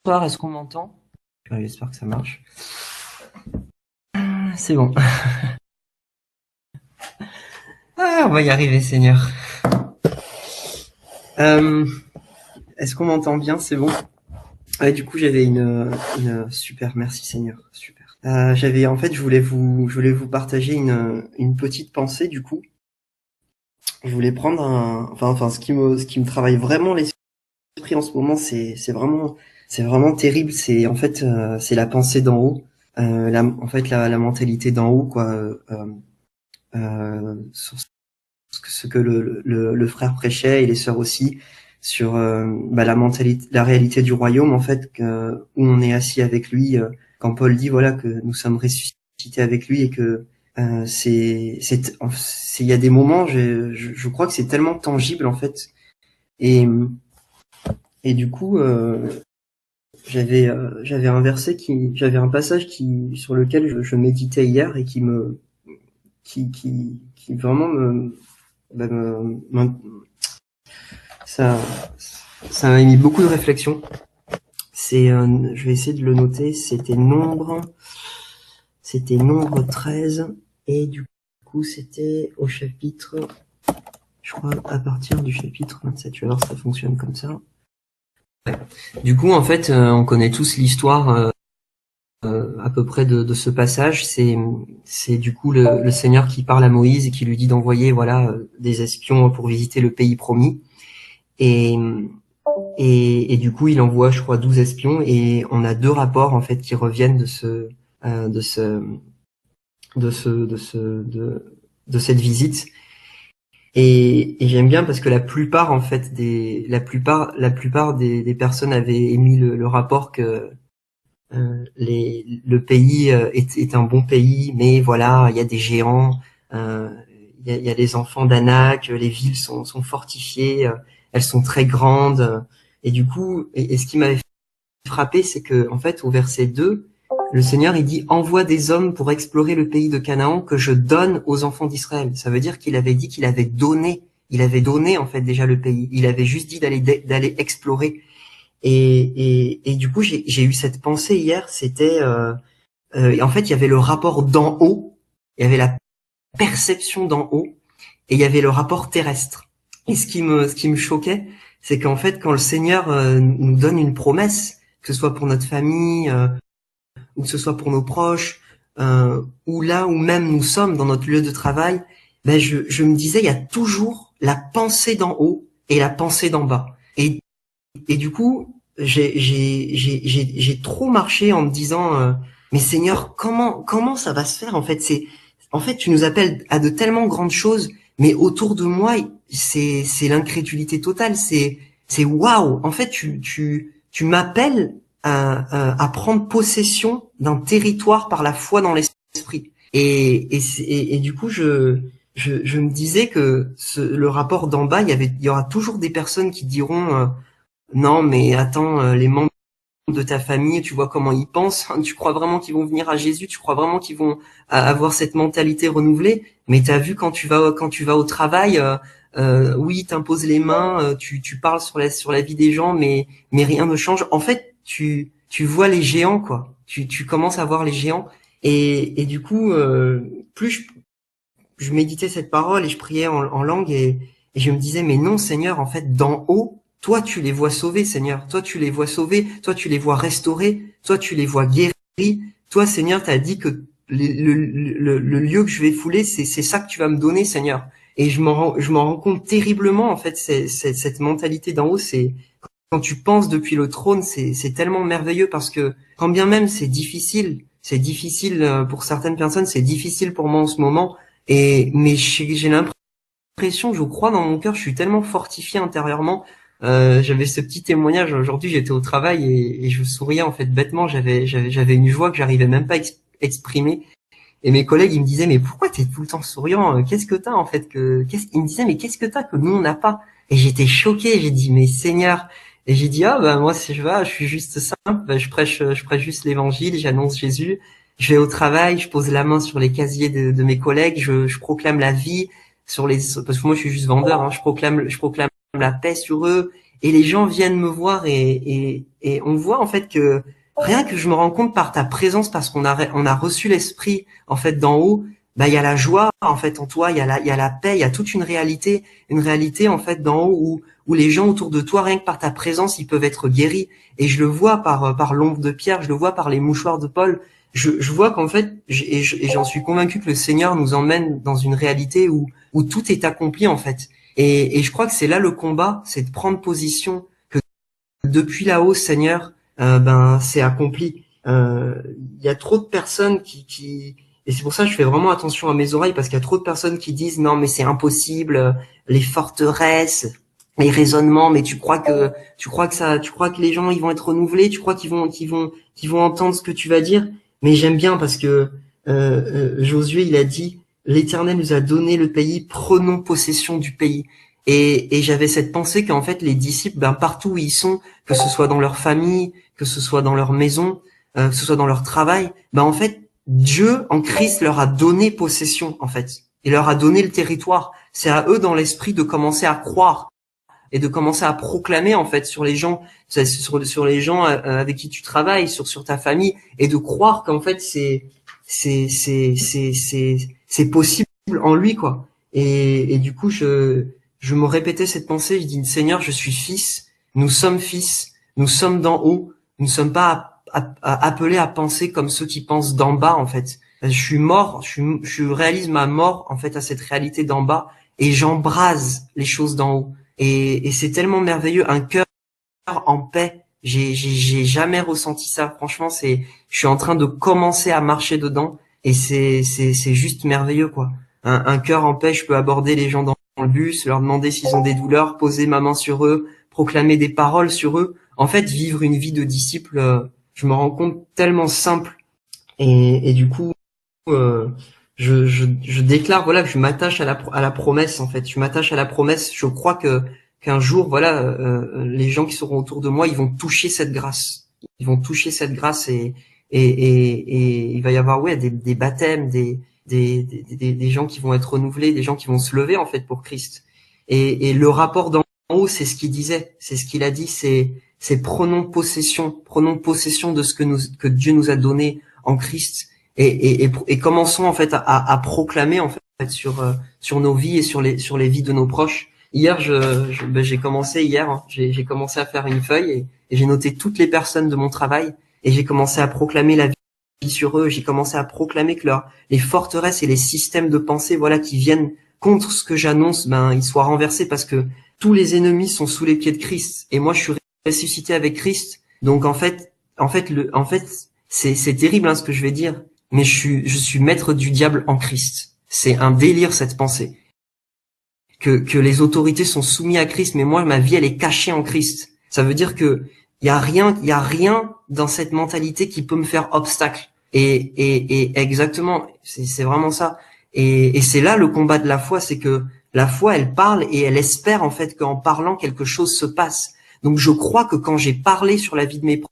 Bonsoir, est-ce qu'on m'entend? J'espère que ça marche. C'est bon. Ah, on va y arriver, Seigneur. Euh, Est-ce qu'on m'entend bien? C'est bon. Ouais, du coup, j'avais une super. Merci, Seigneur. Super. En fait, je voulais vous partager une petite pensée. Du coup, je voulais prendre ce qui me travaille vraiment l'esprit en ce moment, c'est vraiment terrible. C'est la pensée d'en haut. La mentalité d'en haut, quoi. Sur ce que le frère prêchait et les sœurs aussi sur la mentalité, la réalité du royaume en fait, où on est assis avec lui, quand Paul dit voilà que nous sommes ressuscités avec lui et que il y a des moments, je crois que c'est tellement tangible en fait. Et du coup j'avais un passage sur lequel je méditais hier et qui vraiment bah, ça ça m'a mis beaucoup de réflexion. Je vais essayer de le noter. C'était Nombre 13 et du coup c'était au chapitre, je crois à partir du chapitre 27. Je vais voir si ça fonctionne comme ça. Ouais. Du coup en fait on connaît tous l'histoire à peu près de ce passage. C'est du coup le Seigneur qui parle à Moïse et qui lui dit d'envoyer voilà des espions pour visiter le pays promis. Et et du coup, il envoie, je crois, 12 espions et on a deux rapports en fait qui reviennent euh, de ce, de cette visite. Et j'aime bien parce que la plupart en fait des personnes avaient émis le rapport que le pays est un bon pays, mais voilà, il y a des géants, euh, il y a les enfants d'Anak, les villes sont fortifiées, elles sont très grandes. Et du coup, et ce qui m'avait frappé, c'est que en fait, au verset 2, le Seigneur il dit envoie des hommes pour explorer le pays de Canaan que je donne aux enfants d'Israël. Ça veut dire qu'il avait dit il avait donné en fait déjà le pays. Il avait juste dit d'aller explorer. Et du coup, j'ai eu cette pensée hier. En fait, il y avait le rapport d'en haut, il y avait la perception d'en haut, et il y avait le rapport terrestre. Et ce qui me choquait, c'est qu'en fait, quand le Seigneur nous donne une promesse, que ce soit pour notre famille, ou que ce soit pour nos proches, ou là où même nous sommes dans notre lieu de travail, ben je me disais, il y a toujours la pensée d'en haut et la pensée d'en bas. Et du coup, j'ai trop marché en me disant, mais Seigneur, comment ça va se faire en fait? En fait, tu nous appelles à de tellement grandes choses, mais autour de moi, c'est l'incrédulité totale. C'est waouh. En fait, tu m'appelles à prendre possession d'un territoire par la foi dans l'esprit. Et du coup, je me disais que le rapport d'en bas, il y aura toujours des personnes qui diront non, mais attends, les membres de ta famille, tu vois comment ils pensent. Tu crois vraiment qu'ils vont venir à Jésus? Tu crois vraiment qu'ils vont avoir cette mentalité renouvelée? Mais t'as vu quand tu vas au travail, oui, t'imposes les mains, tu parles sur la vie des gens, mais rien ne change. En fait, tu vois les géants, quoi. Tu commences à voir les géants. Et du coup, plus je méditais cette parole et je priais en langue et je me disais, mais non, Seigneur, en fait, d'en haut, toi, tu les vois sauvés, Seigneur. Toi, tu les vois sauvés. Toi, tu les vois restaurés. Toi, tu les vois guéris. Toi, Seigneur, t'as dit que le lieu que je vais fouler, c'est ça que tu vas me donner, Seigneur. Et je m'en rends compte terriblement, en fait, cette mentalité d'en haut, c'est, quand tu penses depuis le trône, c'est tellement merveilleux parce que, quand bien même c'est difficile pour certaines personnes, c'est difficile pour moi en ce moment, mais j'ai l'impression, je crois dans mon cœur, je suis tellement fortifié intérieurement. J'avais ce petit témoignage aujourd'hui, j'étais au travail et je souriais en fait bêtement. J'avais une joie que j'arrivais même pas à exprimer. Et mes collègues, ils me disaient, mais pourquoi t'es tout le temps souriant? Qu'est-ce que t'as en fait ils me disaient, mais qu'est-ce que t'as que nous on n'a pas? Et j'étais choqué. J'ai dit, mais Seigneur. Et j'ai dit, ah bah moi si je suis juste simple. Bah, je prêche juste l'évangile, j'annonce Jésus. Je vais au travail, je pose la main sur les casiers de mes collègues, je proclame la vie parce que moi je suis juste vendeur. Hein, je proclame la paix sur eux et les gens viennent me voir et on voit en fait que rien que je me rends compte par ta présence, parce qu'on a reçu l'esprit en fait d'en haut, bah il y a la joie en fait en toi, il y a la paix, il y a toute une réalité en fait d'en haut où les gens autour de toi, rien que par ta présence, ils peuvent être guéris. Et je le vois par l'ombre de Pierre, je le vois par les mouchoirs de Paul. Je vois qu'en fait, et j'en suis convaincu que le Seigneur nous emmène dans une réalité où tout est accompli en fait. Et je crois que c'est là le combat, c'est de prendre position que depuis là-haut, Seigneur, ben c'est accompli. Il y a trop de personnes et c'est pour ça que je fais vraiment attention à mes oreilles, parce qu'il y a trop de personnes qui disent non mais c'est impossible, les forteresses, les raisonnements, mais tu crois que les gens ils vont être renouvelés, tu crois qu'ils vont entendre ce que tu vas dire. Mais j'aime bien parce que Josué il a dit l'Éternel nous a donné le pays, prenons possession du pays. Et j'avais cette pensée qu'en fait les disciples, ben partout où ils sont, que ce soit dans leur famille, que ce soit dans leur maison, que ce soit dans leur travail, ben en fait Dieu en Christ leur a donné possession en fait. Il leur a donné le territoire. C'est à eux dans l'esprit de commencer à croire et de commencer à proclamer en fait sur les gens, sur les gens avec qui tu travailles, sur ta famille, et de croire qu'en fait c'est possible en lui quoi. Et du coup je me répétais cette pensée, je dis Seigneur, je suis fils, nous sommes d'en haut, nous ne sommes pas appelés à penser comme ceux qui pensent d'en bas en fait. Je suis mort, je réalise ma mort en fait à cette réalité d'en bas, et j'embrase les choses d'en haut. Et c'est tellement merveilleux, un cœur en paix. J'ai jamais ressenti ça. Franchement, je suis en train de commencer à marcher dedans, et c'est juste merveilleux, quoi. Un cœur en paix, je peux aborder les gens dans le bus, leur demander s'ils ont des douleurs, poser ma main sur eux, proclamer des paroles sur eux. En fait, vivre une vie de disciple, je me rends compte tellement simple. Et du coup, euh, je déclare voilà que je m'attache à la promesse en fait. Je m'attache à la promesse. Je crois qu'un jour voilà les gens qui seront autour de moi, ils vont toucher cette grâce. Ils vont toucher cette grâce, et il va y avoir ouais des baptêmes, des gens qui vont être renouvelés, des gens qui vont se lever en fait pour Christ. Et le rapport d'en haut, c'est ce qu'il disait, c'est ce qu'il a dit, c'est prenons possession de ce que Dieu nous a donné en Christ, et commençons en fait à proclamer en fait sur nos vies et sur les vies de nos proches. Hier, j'ai commencé hier, hein, j'ai commencé à faire une feuille, et j'ai noté toutes les personnes de mon travail, et j'ai commencé à proclamer la vie sur eux. J'ai commencé à proclamer que les forteresses et les systèmes de pensée voilà qui viennent contre ce que j'annonce, ben ils soient renversés, parce que tous les ennemis sont sous les pieds de Christ, et moi je suis ressuscité avec Christ. Donc en fait c'est terrible hein, ce que je vais dire, mais je suis maître du diable en Christ. C'est un délire cette pensée. Que les autorités sont soumises à Christ, mais moi ma vie elle est cachée en Christ. Ça veut dire que il y a rien dans cette mentalité qui peut me faire obstacle. Et exactement, c'est vraiment ça. Et c'est là le combat de la foi, c'est que la foi elle parle et elle espère en fait qu'en parlant quelque chose se passe. Donc je crois que quand j'ai parlé sur la vie de mes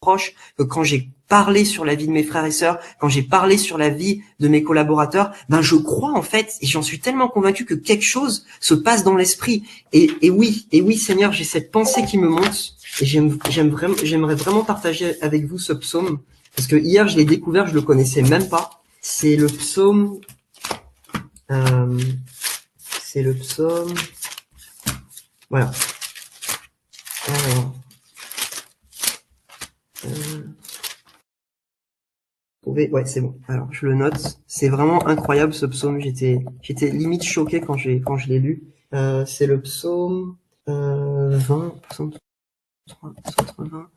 proches, que quand j'ai parlé sur la vie de mes frères et sœurs, quand j'ai parlé sur la vie de mes collaborateurs, ben je crois en fait, et j'en suis tellement convaincu que quelque chose se passe dans l'esprit. Et oui, Seigneur, j'ai cette pensée qui me monte, et j'aimerais vraiment partager avec vous ce psaume, parce que hier je l'ai découvert, je le connaissais même pas. C'est le psaume, voilà. Alors, ouais, c'est bon. Alors, je le note. C'est vraiment incroyable ce psaume. J'étais limite choqué quand je l'ai lu. C'est le psaume 20, psaume 320.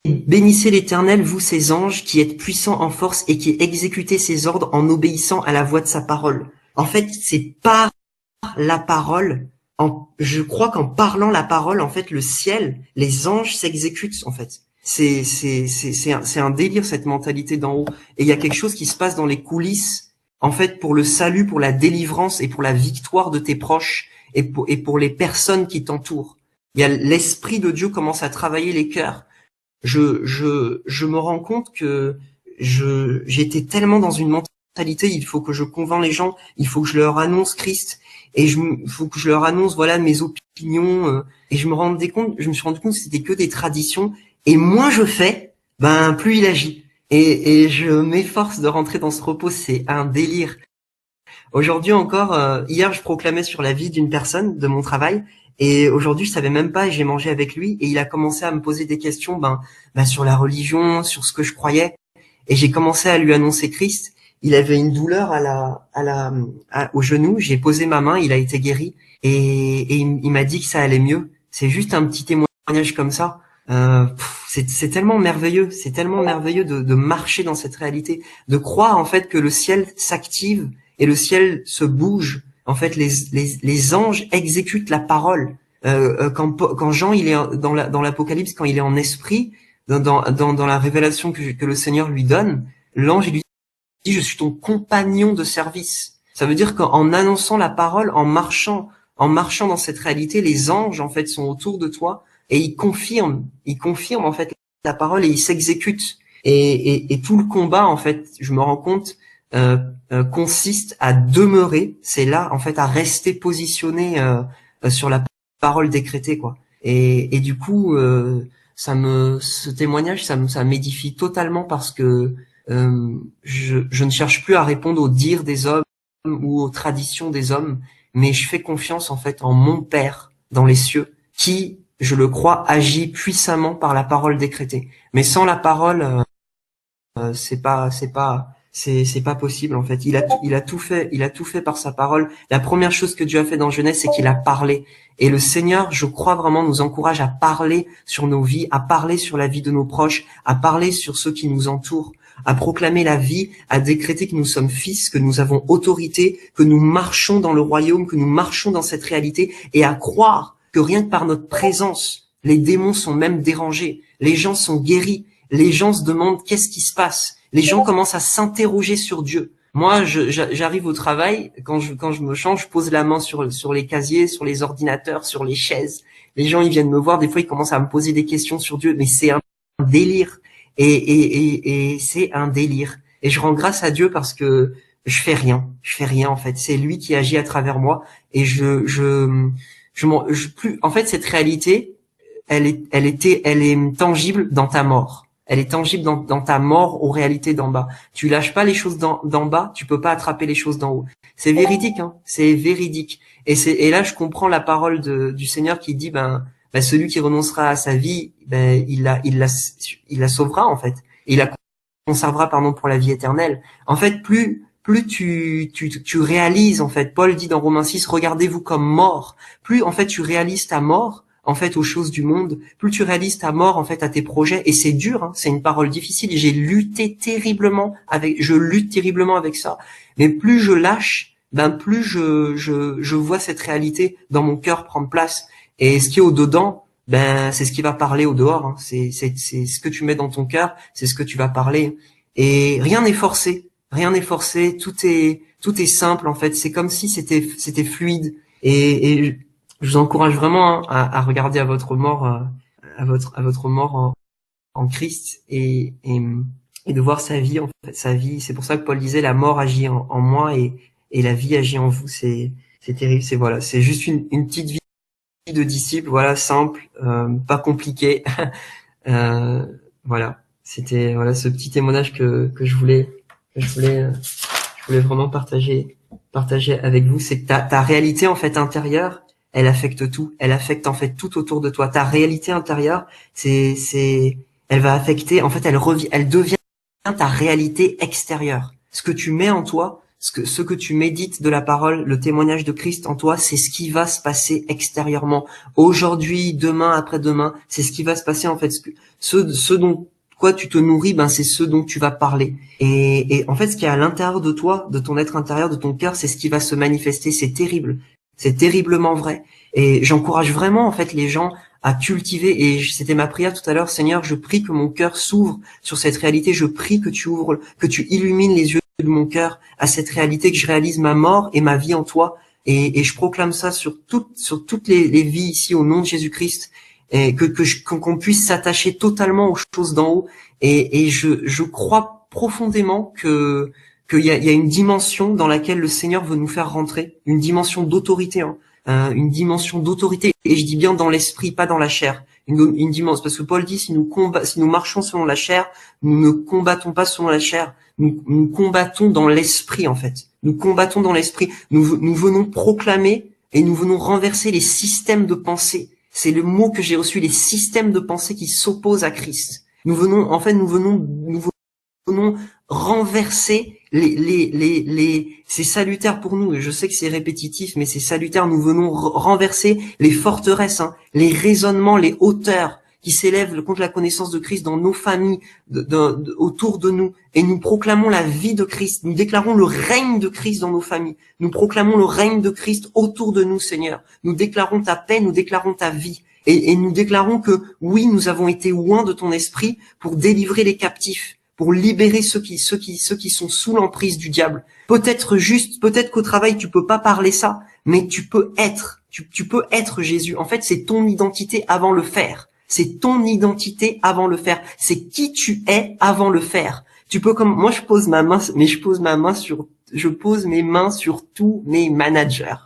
Bénissez l'Éternel, vous ses anges, qui êtes puissants en force et qui exécutez ses ordres en obéissant à la voix de sa parole. En fait, c'est par la parole. Je crois qu'en parlant la parole, en fait, le ciel, les anges s'exécutent, en fait. C'est un délire, cette mentalité d'en haut. Et il y a quelque chose qui se passe dans les coulisses, en fait, pour le salut, pour la délivrance et pour la victoire de tes proches, et pour les personnes qui t'entourent. Il y a l'esprit de Dieu commence à travailler les cœurs. Je me rends compte que j'étais tellement dans une mentalité, il faut que je convainc les gens, il faut que je leur annonce Christ. et faut que je leur annonce voilà mes opinions, et je me suis rendu compte que c'était que des traditions, et moins je fais, ben plus il agit. Et je m'efforce de rentrer dans ce repos, c'est un délire. Aujourd'hui encore, hier je proclamais sur la vie d'une personne de mon travail, et aujourd'hui je savais même pas, et j'ai mangé avec lui, et il a commencé à me poser des questions sur la religion, sur ce que je croyais, et j'ai commencé à lui annoncer Christ. Il avait une douleur au genou, j'ai posé ma main, il a été guéri, et il m'a dit que ça allait mieux. C'est juste un petit témoignage comme ça. C'est tellement merveilleux, c'est tellement merveilleux de marcher dans cette réalité, de croire en fait que le ciel s'active et le ciel se bouge. En fait, les anges exécutent la parole. Quand Jean il est dans l'Apocalypse, quand il est en esprit, dans la révélation que le Seigneur lui donne, l'ange il lui dit je suis ton compagnon de service. Ça veut dire qu'en annonçant la parole, en marchant dans cette réalité, les anges en fait sont autour de toi et ils confirment en fait la parole et ils s'exécutent. Et tout le combat en fait, je me rends compte, consiste à demeurer, c'est là en fait à rester positionné sur la parole décrétée quoi. Et du coup, ce témoignage, ça m'édifie totalement parce que je ne cherche plus à répondre aux dires des hommes ou aux traditions des hommes, mais je fais confiance en fait en mon Père dans les cieux, qui, je le crois, agit puissamment par la parole décrétée. Mais sans la parole, c'est pas possible en fait. Il a tout fait par sa parole. La première chose que Dieu a fait dans Genèse, c'est qu'il a parlé. Et le Seigneur, je crois vraiment, nous encourage à parler sur nos vies, à parler sur la vie de nos proches, à parler sur ceux qui nous entourent, à proclamer la vie, à décréter que nous sommes fils, que nous avons autorité, que nous marchons dans le royaume, que nous marchons dans cette réalité, et à croire que rien que par notre présence, les démons sont même dérangés, les gens sont guéris, les gens se demandent qu'est-ce qui se passe, les gens commencent à s'interroger sur Dieu. Moi, j'arrive au travail, quand je me change, je pose la main sur les casiers, sur les ordinateurs, sur les chaises. Les gens, ils viennent me voir, des fois, ils commencent à me poser des questions sur Dieu, mais c'est un délire. Et c'est un délire. Et je rends grâce à Dieu parce que je fais rien en fait. C'est lui qui agit à travers moi. Et en fait, cette réalité, elle est tangible dans ta mort. Elle est tangible dans ta mort aux réalités d'en bas. Tu lâches pas les choses d'en bas, tu peux pas attraper les choses d'en haut. C'est véridique, hein. C'est véridique. Et là, je comprends la parole du Seigneur qui dit, celui qui renoncera à sa vie, il la sauvera, en fait. Il la conservera, pour la vie éternelle. En fait, plus tu réalises, en fait, Paul dit dans Romains 6, regardez-vous comme morts. Plus, en fait, tu réalises ta mort, en fait, aux choses du monde, plus tu réalises ta mort, en fait, à tes projets. Et c'est dur, hein, c'est une parole difficile. Je lutte terriblement avec ça. Mais plus je lâche, plus je vois cette réalité dans mon cœur prendre place. Et ce qui est au dedans, c'est ce qui va parler au dehors. Hein. C'est ce que tu mets dans ton cœur, c'est ce que tu vas parler. Et rien n'est forcé. Tout est simple, en fait. C'est comme si c'était fluide. Et je vous encourage vraiment à regarder à votre mort, en Christ et de voir sa vie, en fait, sa vie. C'est pour ça que Paul disait la mort agit en moi et la vie agit en vous. C'est terrible. C'est juste une petite vie de disciple, voilà, simple, pas compliqué. C'était ce petit témoignage que je voulais vraiment partager avec vous. C'est que ta réalité en fait intérieure, elle affecte tout. Elle affecte en fait tout autour de toi. Ta réalité intérieure, elle va affecter. En fait, elle devient ta réalité extérieure. Ce que tu mets en toi, ce que tu médites de la parole, le témoignage de Christ en toi, c'est ce qui va se passer extérieurement. Aujourd'hui, demain, après-demain, c'est ce qui va se passer en fait. Ce dont quoi tu te nourris, c'est ce dont tu vas parler. Et en fait, ce qui est à l'intérieur de toi, de ton être intérieur, de ton cœur, c'est ce qui va se manifester. C'est terrible. C'est terriblement vrai. Et j'encourage vraiment, en fait, les gens à cultiver, et c'était ma prière tout à l'heure, Seigneur, je prie que mon cœur s'ouvre sur cette réalité, je prie que tu illumines les yeux de mon cœur à cette réalité, que je réalise ma mort et ma vie en toi, et je proclame ça sur toutes les vies ici au nom de Jésus-Christ, et qu'on puisse s'attacher totalement aux choses d'en haut, et je crois profondément que qu'il y a une dimension dans laquelle le Seigneur veut nous faire rentrer, une dimension d'autorité, hein, une dimension d'autorité, et je dis bien dans l'esprit, pas dans la chair. Une dimension, parce que Paul dit, si nous marchons selon la chair, nous ne combattons pas selon la chair, nous combattons dans l'esprit, en fait. Nous combattons dans l'esprit. Nous venons proclamer et nous venons renverser les systèmes de pensée. C'est le mot que j'ai reçu, les systèmes de pensée qui s'opposent à Christ. Nous venons renverser c'est salutaire pour nous, et je sais que c'est répétitif, mais c'est salutaire, nous venons renverser les forteresses, hein, les raisonnements, les hauteurs qui s'élèvent contre la connaissance de Christ dans nos familles, autour de nous, et nous proclamons la vie de Christ, nous déclarons le règne de Christ dans nos familles, nous proclamons le règne de Christ autour de nous, Seigneur, nous déclarons ta paix, nous déclarons ta vie, et nous déclarons que oui, nous avons été oints de ton esprit pour délivrer les captifs, pour libérer ceux qui sont sous l'emprise du diable. Peut-être qu'au travail tu peux pas parler ça, mais tu peux être Jésus. En fait, c'est ton identité avant le faire. C'est ton identité avant le faire. C'est qui tu es avant le faire. Tu peux moi je pose mes mains sur tous mes managers.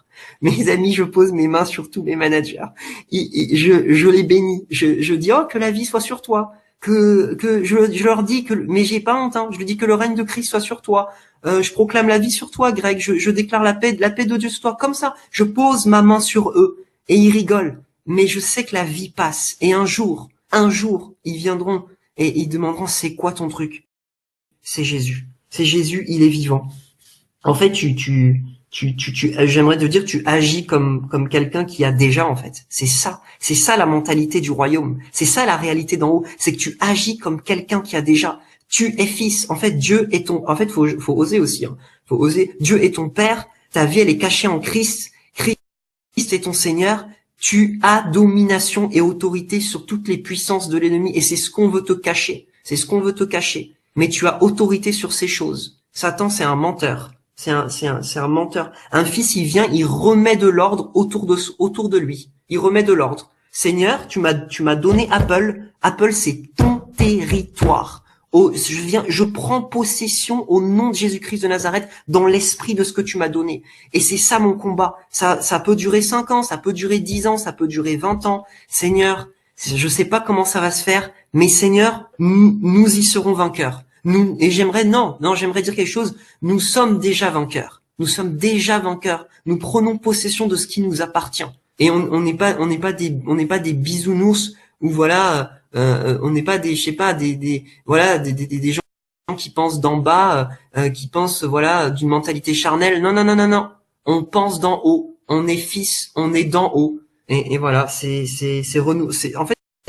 Mes amis, je pose mes mains sur tous mes managers. Je les bénis. Je dis, oh, que la vie soit sur toi. Que je leur dis mais j'ai pas honte, hein, je lui dis que le règne de Christ soit sur toi. Je proclame la vie sur toi, Greg. Je déclare la paix de Dieu sur toi. Comme ça, je pose ma main sur eux et ils rigolent. Mais je sais que la vie passe et un jour, ils viendront et ils demanderont c'est quoi ton truc? C'est Jésus. C'est Jésus, il est vivant. En fait, j'aimerais te dire, tu agis comme quelqu'un qui a déjà, en fait. C'est ça la mentalité du royaume. C'est ça la réalité d'en haut. C'est que tu agis comme quelqu'un qui a déjà. Tu es fils. En fait, Dieu est en fait, faut oser aussi, hein. Faut oser. Dieu est ton père. Ta vie, elle est cachée en Christ. Christ est ton Seigneur. Tu as domination et autorité sur toutes les puissances de l'ennemi. Et c'est ce qu'on veut te cacher. C'est ce qu'on veut te cacher. Mais tu as autorité sur ces choses. Satan, c'est un menteur. C'est un menteur. Un fils, il vient, il remet de l'ordre autour de lui. Il remet de l'ordre. Seigneur, tu m'as donné Apple. Apple, c'est ton territoire. Oh, je prends possession au nom de Jésus-Christ de Nazareth dans l'esprit de ce que tu m'as donné. Et c'est ça mon combat. Ça peut durer 5 ans, ça peut durer 10 ans, ça peut durer 20 ans. Seigneur, je sais pas comment ça va se faire, mais Seigneur, nous y serons vainqueurs. J'aimerais dire quelque chose. Nous sommes déjà vainqueurs. Nous sommes déjà vainqueurs. Nous prenons possession de ce qui nous appartient. Et on n'est pas des bisounours ou voilà, on n'est pas des, je sais pas, des gens qui pensent d'en bas, qui pensent voilà d'une mentalité charnelle. Non, non, non, non, non. On pense d'en haut. On est fils. On est d'en haut. Et voilà, en fait,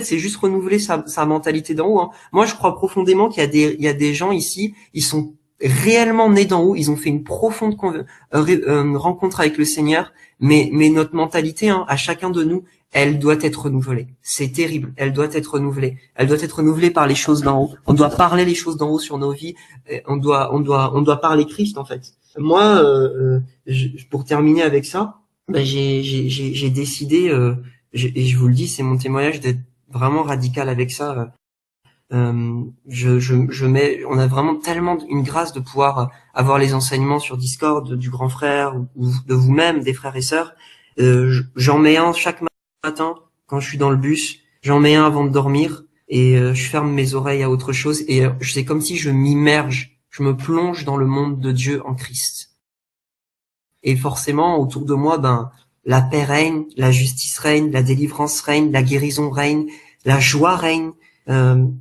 c'est juste renouveler sa mentalité d'en haut, hein. Moi, je crois profondément qu'il y a des gens ici, ils sont réellement nés d'en haut, ils ont fait une profonde rencontre avec le Seigneur, mais notre mentalité, hein, à chacun de nous, elle doit être renouvelée. C'est terrible, elle doit être renouvelée. Elle doit être renouvelée par les choses d'en haut. On doit parler les choses d'en haut sur nos vies. On doit parler Christ, en fait. Moi, pour terminer avec ça, ben j'ai décidé, et je vous le dis, c'est mon témoignage d'être vraiment radical avec ça. On a vraiment tellement une grâce de pouvoir avoir les enseignements sur Discord du grand frère ou de vous-même, des frères et sœurs. J'en mets un chaque matin quand je suis dans le bus. J'en mets un avant de dormir et je ferme mes oreilles à autre chose et c'est comme si je m'immerge, je me plonge dans le monde de Dieu en Christ. Et forcément, autour de moi, la paix règne, la justice règne, la délivrance règne, la guérison règne, la joie règne.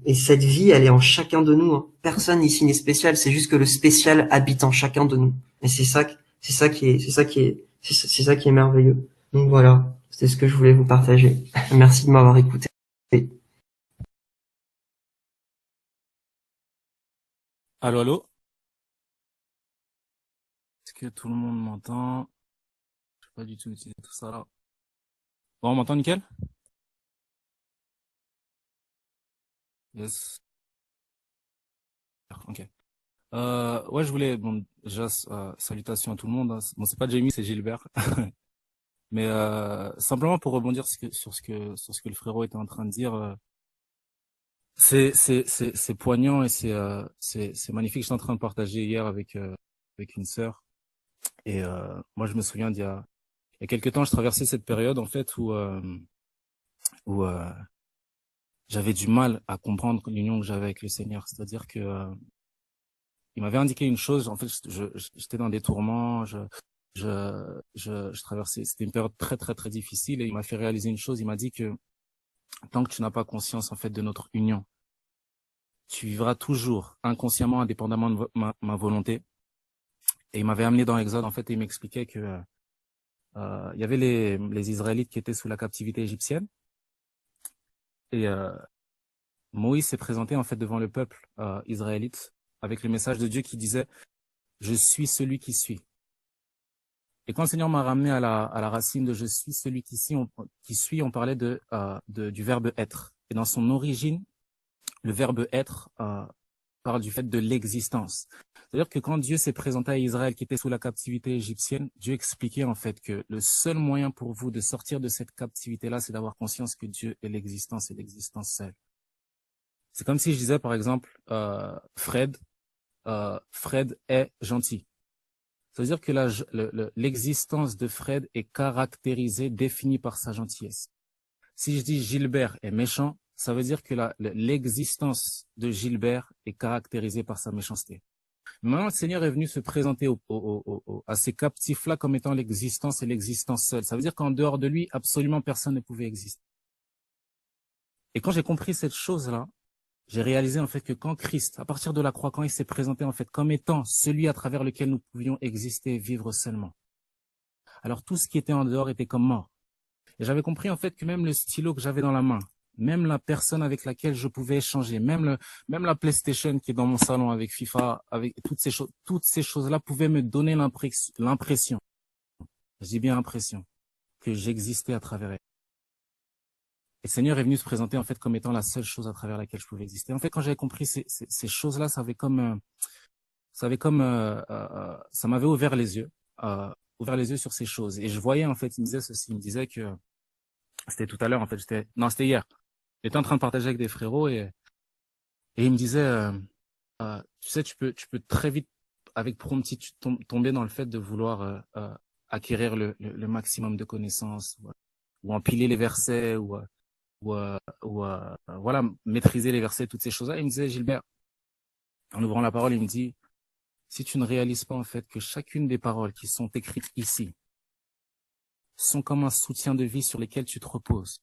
Et cette vie, elle est en chacun de nous, hein. Personne ici n'est spécial. C'est juste que le spécial habite en chacun de nous. Et c'est ça qui est merveilleux. Donc voilà, c'est ce que je voulais vous partager. Merci de m'avoir écouté. Allô, allô? Est-ce que tout le monde m'entend? Je sais pas du tout utiliser tout ça là. Bon, on m'entend nickel? Yes. Ok. Ouais, je voulais, bon, déjà, salutations à tout le monde, hein. Bon, c'est pas Jamie, c'est Gilbert. Mais simplement pour rebondir sur ce que le frérot était en train de dire, C'est poignant et c'est magnifique. J'étais en train de partager hier avec une sœur et moi je me souviens il y a quelques temps je traversais cette période en fait où j'avais du mal à comprendre l'union que j'avais avec le Seigneur. C'est-à-dire que il m'avait indiqué une chose. En fait, j'étais dans des tourments. Je traversais. C'était une période très très très difficile et il m'a fait réaliser une chose. Il m'a dit que tant que tu n'as pas conscience en fait de notre union, tu vivras toujours inconsciemment, indépendamment de ma volonté. Et il m'avait amené dans l'Exode en fait et il m'expliquait que il y avait les Israélites qui étaient sous la captivité égyptienne et Moïse s'est présenté en fait devant le peuple israélite avec le message de Dieu qui disait je suis celui qui suis. Et quand le Seigneur m'a ramené à la racine de je suis celui qui suis, on parlait du verbe être. Et dans son origine, le verbe être parle du fait de l'existence. C'est-à-dire que quand Dieu s'est présenté à Israël qui était sous la captivité égyptienne, Dieu expliquait en fait que le seul moyen pour vous de sortir de cette captivité-là, c'est d'avoir conscience que Dieu est l'existence et l'existence seule. C'est comme si je disais par exemple, Fred est gentil. Ça veut dire que l'existence de Fred est caractérisée, définie par sa gentillesse. Si je dis Gilbert est méchant, ça veut dire que l'existence de Gilbert est caractérisée par sa méchanceté. Maintenant, le Seigneur est venu se présenter à ces captifs-là comme étant l'existence et l'existence seule. Ça veut dire qu'en dehors de lui, absolument personne ne pouvait exister. Et quand j'ai compris cette chose-là, j'ai réalisé en fait que quand Christ, à partir de la croix, quand il s'est présenté en fait comme étant celui à travers lequel nous pouvions exister et vivre seulement, alors tout ce qui était en dehors était comme mort. Et j'avais compris en fait que même le stylo que j'avais dans la main, même la personne avec laquelle je pouvais échanger, même la PlayStation qui est dans mon salon avec FIFA, avec toutes ces choses-là pouvaient me donner l'impression, je dis bien impression, que j'existais à travers elle. Et le Seigneur est venu se présenter en fait comme étant la seule chose à travers laquelle je pouvais exister. En fait, quand j'avais compris ces choses-là, ça m'avait ouvert les yeux sur ces choses. Et je voyais en fait, il me disait ceci, il me disait que c'était tout à l'heure en fait, c'était hier. J'étais en train de partager avec des frérots et il me disait, tu sais, tu peux très vite avec promptitude tomber dans le fait de vouloir acquérir le maximum de connaissances ou empiler les versets ou voilà, maîtriser les versets, toutes ces choses-là. Il me disait, Gilbert, en ouvrant la parole, il me dit, si tu ne réalises pas en fait que chacune des paroles qui sont écrites ici sont comme un soutien de vie sur lesquels tu te reposes,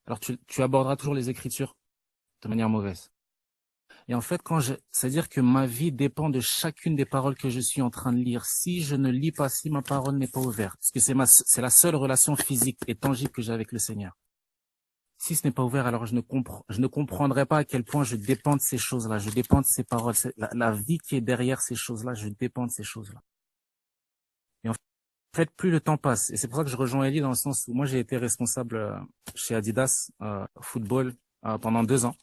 alors tu aborderas toujours les Écritures de manière mauvaise. Et en fait, c'est-à-dire que ma vie dépend de chacune des paroles que je suis en train de lire. Si je ne lis pas, si ma parole n'est pas ouverte, parce que c'est la seule relation physique et tangible que j'ai avec le Seigneur. Si ce n'est pas ouvert, alors je ne comprendrai pas à quel point je dépends de ces choses-là, je dépends de ces paroles, la vie qui est derrière ces choses-là, je dépends de ces choses-là. Et en fait, plus le temps passe, et c'est pour ça que je rejoins Elie dans le sens où moi j'ai été responsable chez Adidas football pendant 2 ans.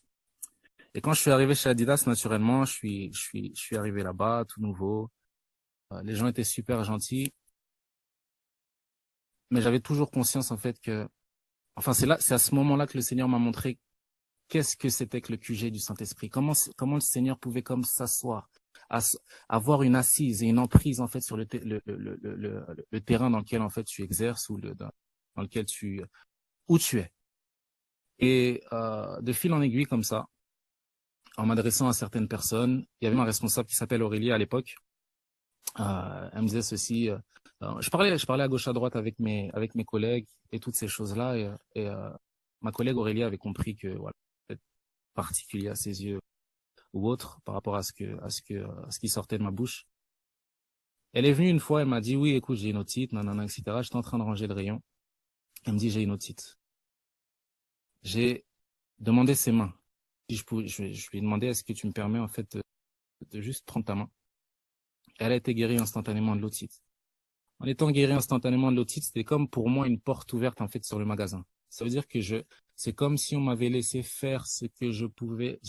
Et quand je suis arrivé chez Adidas, naturellement, je suis arrivé là-bas, tout nouveau. Les gens étaient super gentils, mais j'avais toujours conscience en fait que, enfin c'est à ce moment-là que le Seigneur m'a montré qu'est-ce que c'était que le QG du Saint-Esprit, comment le Seigneur pouvait comme s'asseoir, avoir une assise et une emprise en fait sur le terrain dans lequel en fait tu exerces ou dans lequel où tu es. Et de fil en aiguille comme ça, en m'adressant à certaines personnes, il y avait un responsable qui s'appelle Aurélie à l'époque. Elle me disait ceci. Je parlais à gauche à droite avec mes collègues et toutes ces choses-là. Ma collègue Aurélie avait compris que voilà, peut-être particulier à ses yeux ou autre par rapport à ce qui sortait de ma bouche. Elle est venue une fois, elle m'a dit oui, écoute, j'ai une otite, nanana, etc. J'étais en train de ranger le rayon. Elle me dit j'ai une otite. J'ai demandé ses mains. Si je lui ai demandé est-ce que tu me permets en fait de juste prendre ta main. Elle a été guérie instantanément de l'otite. En étant guéri instantanément de l'otite, c'était comme pour moi une porte ouverte en fait sur le magasin. Ça veut dire que c'est comme si on m'avait laissé faire ce que je pouvais.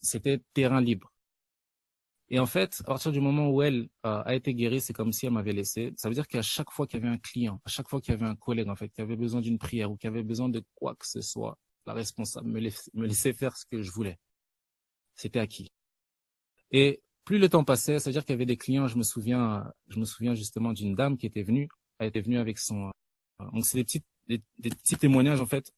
C'était terrain libre. Et en fait, à partir du moment où elle a été guérie, c'est comme si elle m'avait laissé. Ça veut dire qu'à chaque fois qu'il y avait un client, à chaque fois qu'il y avait un collègue en fait, qui avait besoin d'une prière ou qui avait besoin de quoi que ce soit, la responsable me laissait faire ce que je voulais. c'était acquis. Et plus le temps passait, c'est-à-dire qu'il y avait des clients, je me souviens justement d'une dame qui était venue, elle était venue avec son, donc c'est des petits témoignages en fait,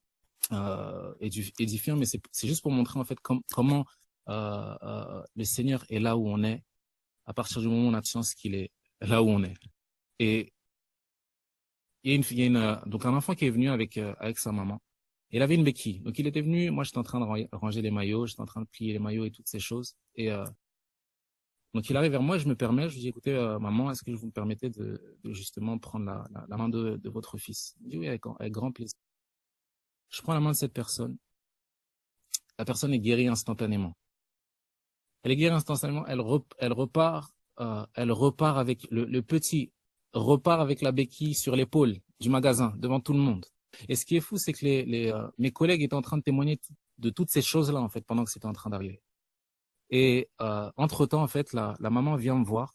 édifiants, mais c'est juste pour montrer en fait comment le Seigneur est là où on est, à partir du moment où on a conscience qu'il est là où on est. Et donc un enfant qui est venu avec sa maman. Et il avait une béquille. Donc il était venu, moi j'étais en train de ranger les maillots, j'étais en train de plier les maillots et toutes ces choses. Et donc il arrive vers moi, je me permets, je lui dis écoutez maman, est-ce que vous me permettez de justement prendre la main de votre fils? Il dit oui avec grand plaisir. Je prends la main de cette personne. La personne est guérie instantanément. Elle est guérie instantanément. Elle repart avec le petit repart avec la béquille sur l'épaule du magasin devant tout le monde. Et ce qui est fou, c'est que mes collègues étaient en train de témoigner de toutes ces choses-là en fait pendant que c'était en train d'arriver. Et entre-temps, en fait, la maman vient me voir.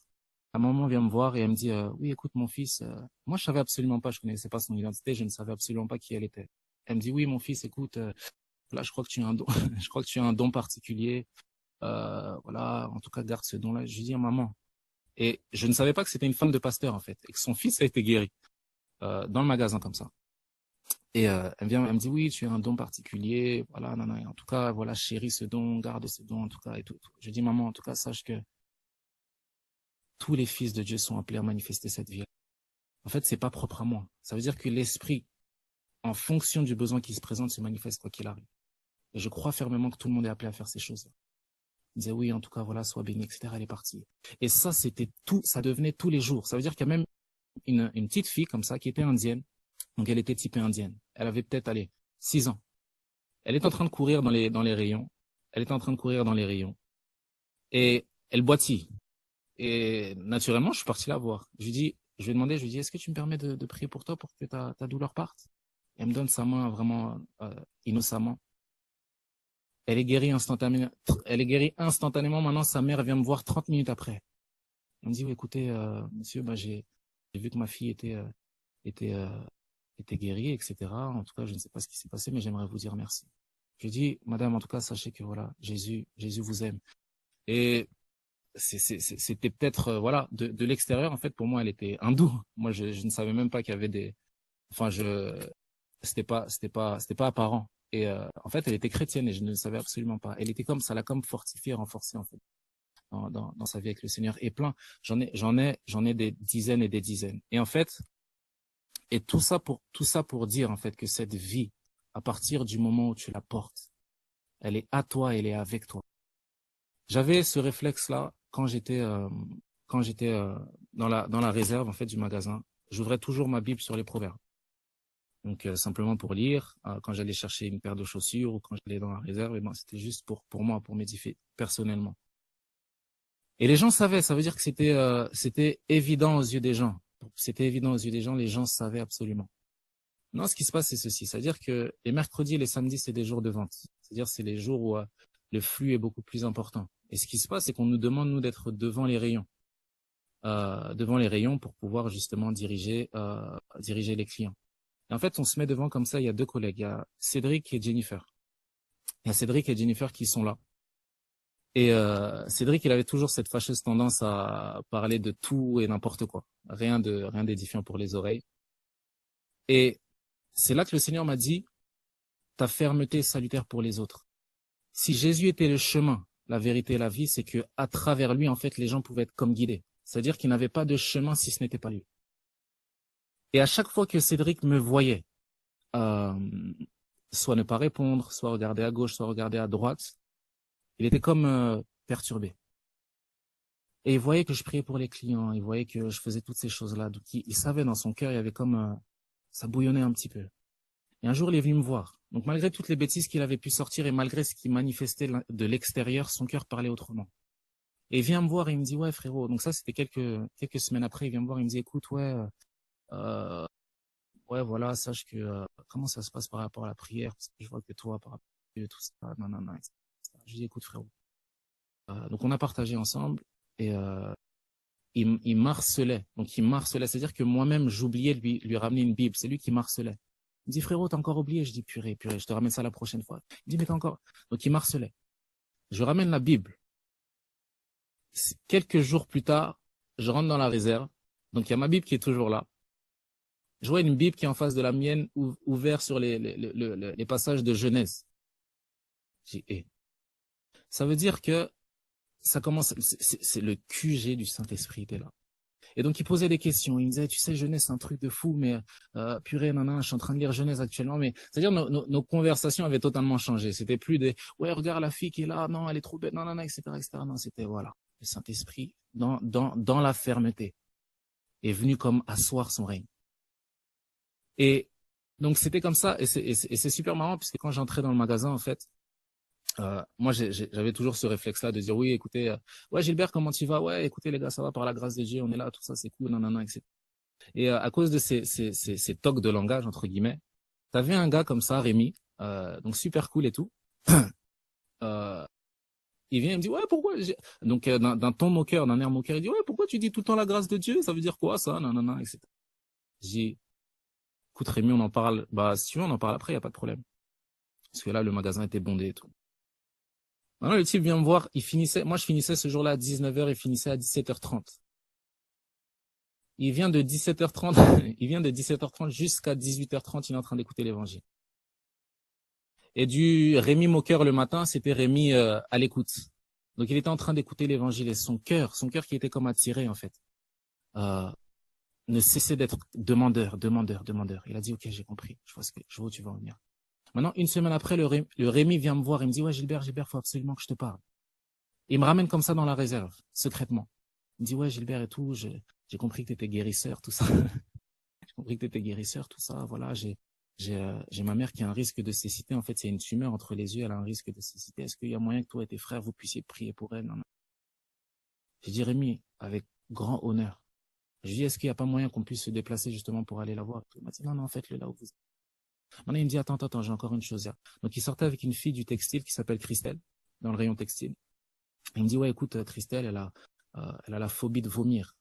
La maman vient me voir et elle me dit oui, écoute, mon fils, moi je savais absolument pas, je connaissais pas son identité, je ne savais absolument pas qui elle était. Elle me dit oui, mon fils, écoute, là, je crois que tu as un don, je crois que tu as un don particulier. Voilà, en tout cas, garde ce don-là. Je lui dis à maman. Et je ne savais pas que c'était une femme de pasteur en fait, et que son fils a été guéri dans le magasin comme ça. Et elle vient, elle me dit oui, tu as un don particulier, voilà, non, non, en tout cas, voilà, chéris ce don, garde ce don, en tout cas, et tout. Je dis maman, en tout cas, sache que tous les fils de Dieu sont appelés à manifester cette vie. En fait, c'est pas propre à moi. Ça veut dire que l'esprit, en fonction du besoin qui se présente, se manifeste quoi qu'il arrive. Et je crois fermement que tout le monde est appelé à faire ces choses-là. Il disait oui, en tout cas, voilà, sois béni, etc. Elle est partie. Et ça, c'était tout, ça devenait tous les jours. Ça veut dire qu'il y a même une petite fille comme ça qui était indienne. Donc elle était typée indienne. Elle avait peut-être, allez, 6 ans. Elle est en train de courir dans les rayons. Elle est en train de courir dans les rayons. Et elle boitille. Et naturellement, je suis parti la voir. Je lui ai demandé, je lui ai dit, est-ce que tu me permets de prier pour toi pour que ta douleur parte? Et elle me donne sa main vraiment innocemment. Elle est guérie instantanément. Elle est guérie instantanément. Maintenant, sa mère vient me voir 30 minutes après. Elle me dit, oui, écoutez, monsieur, bah, j'ai vu que ma fille était, euh, était guérie, etc. En tout cas, je ne sais pas ce qui s'est passé, mais j'aimerais vous dire merci. Je dis, madame, en tout cas, sachez que voilà, Jésus vous aime. Et c'était peut-être, voilà, de l'extérieur, en fait, pour moi, elle était hindoue. Moi, je ne savais même pas qu'il y avait enfin, c'était pas apparent. Et en fait, elle était chrétienne et je ne le savais absolument pas. Elle était comme ça, l'a comme fortifiée, renforcée, en fait, dans sa vie avec le Seigneur. Et plein, j'en ai des dizaines et des dizaines. Et en fait, et tout ça pour dire, en fait, que cette vie, à partir du moment où tu la portes, elle est à toi, elle est avec toi. J'avais ce réflexe-là quand j'étais dans la réserve, en fait, du magasin. J'ouvrais toujours ma Bible sur les proverbes. Donc, simplement pour lire, quand j'allais chercher une paire de chaussures ou quand j'allais dans la réserve, et ben, c'était juste pour moi, pour m'édifier personnellement. Et les gens savaient, ça veut dire que c'était évident aux yeux des gens. C'était évident aux yeux des gens, les gens savaient absolument. Non, ce qui se passe, c'est ceci. C'est-à-dire que les mercredis et les samedis, c'est des jours de vente. C'est-à-dire c'est les jours où le flux est beaucoup plus important. Et ce qui se passe, c'est qu'on nous demande, nous, d'être devant les rayons pour pouvoir justement diriger les clients. Et en fait, on se met devant comme ça, il y a deux collègues. Il y a Cédric et Jennifer. Il y a Cédric et Jennifer qui sont là. Et Cédric, il avait toujours cette fâcheuse tendance à parler de tout et n'importe quoi. Rien d'édifiant pour les oreilles. Et c'est là que le Seigneur m'a dit, ta fermeté est salutaire pour les autres. Si Jésus était le chemin, la vérité et la vie, c'est que à travers lui, en fait, les gens pouvaient être comme guidés. C'est-à-dire qu'il n'avait pas de chemin si ce n'était pas lui. Et à chaque fois que Cédric me voyait, euh, soit ne pas répondre, soit regarder à gauche, soit regarder à droite, il était comme perturbé. Et il voyait que je priais pour les clients, il voyait que je faisais toutes ces choses-là. Donc il savait dans son cœur, il y avait comme ça bouillonnait un petit peu. Et un jour, il est venu me voir. Donc malgré toutes les bêtises qu'il avait pu sortir et malgré ce qu'il manifestait de l'extérieur, son cœur parlait autrement. Et il vient me voir et il me dit, ouais frérot, donc ça c'était quelques semaines après, il vient me voir, il me dit, écoute, euh, ouais voilà, sache que comment ça se passe par rapport à la prière, parce que je vois que toi, par rapport à Dieu, tout ça, non, non, non, etc. Je lui dis, écoute frérot. Donc on a partagé ensemble et il m'harcelait. Donc il m'harcelait, c'est-à-dire que moi-même j'oubliais de lui ramener une Bible, c'est lui qui m'harcelait. Il me dit frérot, t'as encore oublié? Je dis purée, je te ramène ça la prochaine fois. Il me dit mais t'as encore. Donc il m'harcelait. Je ramène la Bible. Quelques jours plus tard, je rentre dans la réserve. Donc, il y a ma Bible qui est toujours là. Je vois une Bible qui est en face de la mienne, ouverte sur les passages de Genèse. J'ai dit, eh. Ça veut dire que ça commence, c'est le QG du Saint-Esprit était là. Et donc, il posait des questions. Il me disait, tu sais, Genèse, c'est un truc de fou, mais purée, nana, je suis en train de lire Genèse actuellement. Mais c'est-à-dire, nos conversations avaient totalement changé. C'était plus des, ouais, regarde la fille qui est là, non, elle est trop belle, non, non, non, etc., etc. Non, c'était, voilà, le Saint-Esprit, dans la fermeté, est venu comme asseoir son règne. Et donc, c'était comme ça. Et c'est super marrant, puisque quand j'entrais dans le magasin, en fait, moi, j'avais toujours ce réflexe-là de dire, oui, écoutez, ouais, Gilbert, comment tu vas? Ouais, écoutez, les gars, ça va par la grâce de Dieu, on est là, tout ça, c'est cool, non, non, non, etc. Et à cause de ces tocs de langage, entre guillemets, t'avais un gars comme ça, Rémi, donc super cool et tout. Euh, il vient, il me dit, ouais, pourquoi donc d'un ton moqueur, d'un air moqueur, il dit, ouais, pourquoi tu dis tout le temps la grâce de Dieu? Ça veut dire quoi, ça? Non, non, non, etc. J'ai dit, écoute, Rémi, on en parle, bah, si tu veux, on en parle après, y a pas de problème. Parce que là, le magasin était bondé et tout. Maintenant, le type vient me voir, moi, je finissais ce jour-là à 19h, il finissait à 17h30. Il vient de 17h30, il vient de 17h30 jusqu'à 18h30, il est en train d'écouter l'évangile. Et du Rémi moqueur le matin, c'était Rémi à l'écoute. Donc il était en train d'écouter l'évangile et son cœur qui était comme attiré en fait, euh, ne cessait d'être demandeur, demandeur, demandeur. Il a dit ok, j'ai compris, je vois où tu vas en venir. Maintenant, une semaine après, le Rémi vient me voir, il me dit ouais Gilbert, faut absolument que je te parle. Il me ramène comme ça dans la réserve, secrètement. Il me dit ouais Gilbert et tout, j'ai compris que tu étais guérisseur, tout ça. J'ai compris que tu étais guérisseur, tout ça. Voilà, j'ai ma mère qui a un risque de cécité. En fait, c'est une tumeur entre les yeux. Elle a un risque de cécité. Est-ce qu'il y a moyen que toi et tes frères, vous puissiez prier pour elle? Non, non. J'ai dit, Rémi, avec grand honneur. Je lui dis, est-ce qu'il n'y a pas moyen qu'on puisse se déplacer justement pour aller la voir? Il m'a dit, non, non, faites-le là où vous êtes. Maintenant, il me dit, attends, attends, j'ai encore une chose. Donc, il sortait avec une fille du textile qui s'appelle Christelle, dans le rayon textile. Il me dit, ouais, écoute, Christelle, elle a la phobie de vomir.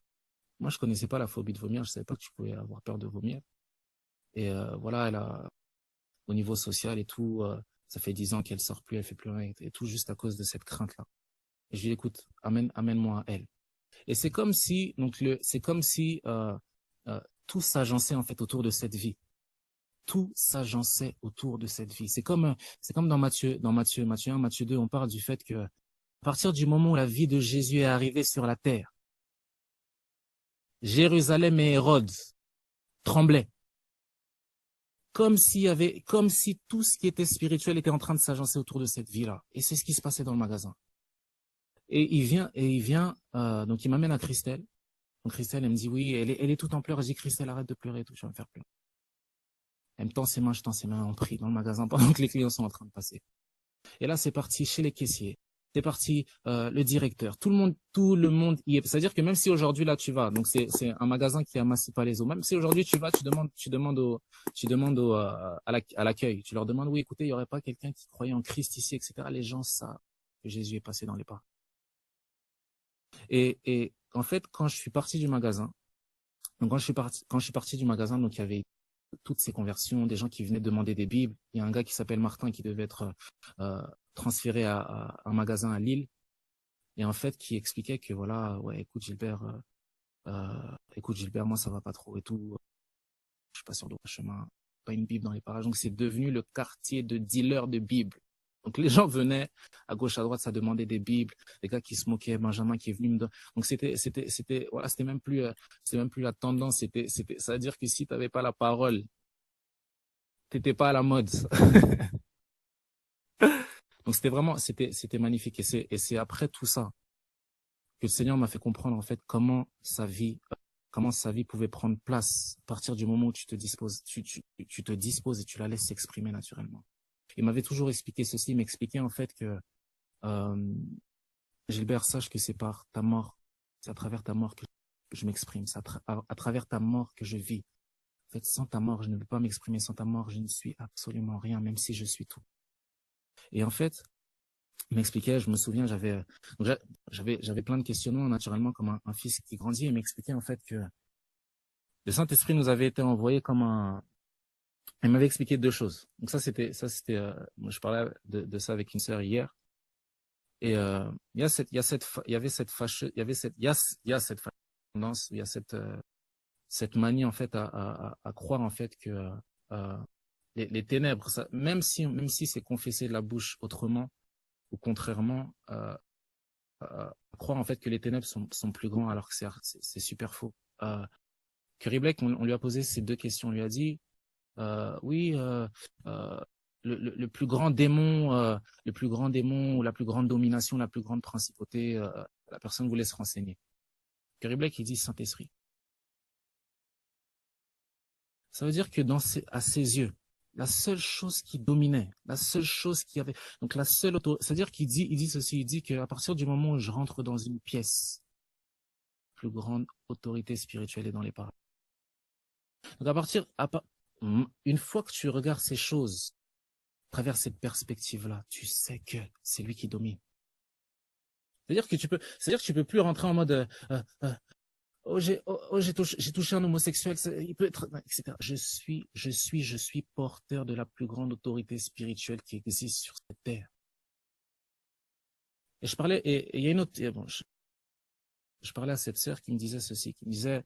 Moi, je connaissais pas la phobie de vomir. Je savais pas que tu pouvais avoir peur de vomir. Et voilà, au niveau social et tout, ça fait 10 ans qu'elle sort plus, elle fait plus rien et tout juste à cause de cette crainte-là. Et je lui dis, écoute, amène-moi à elle. Et c'est comme si tout s'agençait en fait autour de cette vie. Tout s'agençait autour de cette vie. C'est comme Matthieu 1, Matthieu 2, on parle du fait que à partir du moment où la vie de Jésus est arrivée sur la terre, Jérusalem et Hérode tremblaient. Comme si tout ce qui était spirituel était en train de s'agencer autour de cette vie-là. Et c'est ce qui se passait dans le magasin. Donc il m'amène à Christelle. Donc Christelle, elle me dit, oui, elle est toute en pleurs. Je dis, Christelle, arrête de pleurer et tout, je vais me faire pleurer. Elle me tend ses mains, je tends ses mains, on prie dans le magasin pendant que les clients sont en train de passer. Et là, c'est parti chez les caissiers. C'est parti, le directeur. Tout le monde y est. C'est-à-dire que même si aujourd'hui, là, tu vas, donc c'est un magasin qui amasse pas les eaux. Même si aujourd'hui, tu vas, tu demandes à l'accueil. Tu leur demandes, oui, écoutez, il y aurait pas quelqu'un qui croyait en Christ ici, etc. Les gens savent que Jésus est passé dans les pas. Et en fait, quand je suis parti du magasin, donc quand je suis parti du magasin, donc il y avait toutes ces conversions, des gens qui venaient demander des Bibles. Il y a un gars qui s'appelle Martin qui devait être transféré à un magasin à Lille et en fait qui expliquait que voilà, ouais, écoute Gilbert, moi ça va pas trop et tout, je suis pas sur le droit chemin, pas une Bible dans les parages. Donc c'est devenu le quartier de dealers de Bibles. Donc les gens venaient à gauche à droite, ça demandait des Bibles, les gars qui se moquaient, Benjamin qui est venu me donner. Donc voilà, c'était même plus la tendance, ça veut dire que si t'avais pas la parole, t'étais pas à la mode. Donc c'était magnifique. Et c'est après tout ça que le Seigneur m'a fait comprendre, en fait, comment sa vie pouvait prendre place à partir du moment où tu te disposes et tu la laisses s'exprimer naturellement. Il m'avait toujours expliqué ceci, il m'expliquait, en fait, que, euh, Gilbert, sache que c'est par ta mort, c'est à travers ta mort que je m'exprime, c'est à travers ta mort que je vis. En fait, sans ta mort, je ne peux pas m'exprimer. Sans ta mort, je ne suis absolument rien, même si je suis tout. Et en fait, il m'expliquait, je me souviens, j'avais plein de questionnements naturellement comme un fils qui grandit et m'expliquait en fait que le Saint-Esprit nous avait été envoyé comme un. Il m'avait expliqué deux choses. Donc ça c'était, moi, je parlais de ça avec une sœur hier Et il y a cette, il y a cette, il y avait cette fâcheuse, il y a cette tendance, il y a cette manie en fait à croire en fait que euh, les ténèbres, ça, même si c'est confessé de la bouche autrement ou contrairement, à croire en fait que les ténèbres sont plus grands alors que c'est super faux. Curry Blake, on lui a posé ces deux questions. On lui a dit, oui, euh, le plus grand démon, le plus grand démon ou la plus grande domination, la plus grande principauté, la personne voulait se renseigner. Curry Blake, il dit Saint-Esprit. Ça veut dire que à ses yeux, la seule chose qui dominait, la seule chose qui avait, donc la seule autorité, c'est-à-dire il dit ceci, il dit qu'à partir du moment où je rentre dans une pièce, la plus grande autorité spirituelle est dans les parages. Donc une fois que tu regardes ces choses à travers cette perspective-là, tu sais que c'est lui qui domine. C'est-à-dire que tu peux plus rentrer en mode, j'ai touché un homosexuel, il peut être, etc. Je suis porteur de la plus grande autorité spirituelle qui existe sur cette terre. Et je parlais, et il y a une autre, bon, je parlais à cette sœur qui me disait ceci, qui me disait,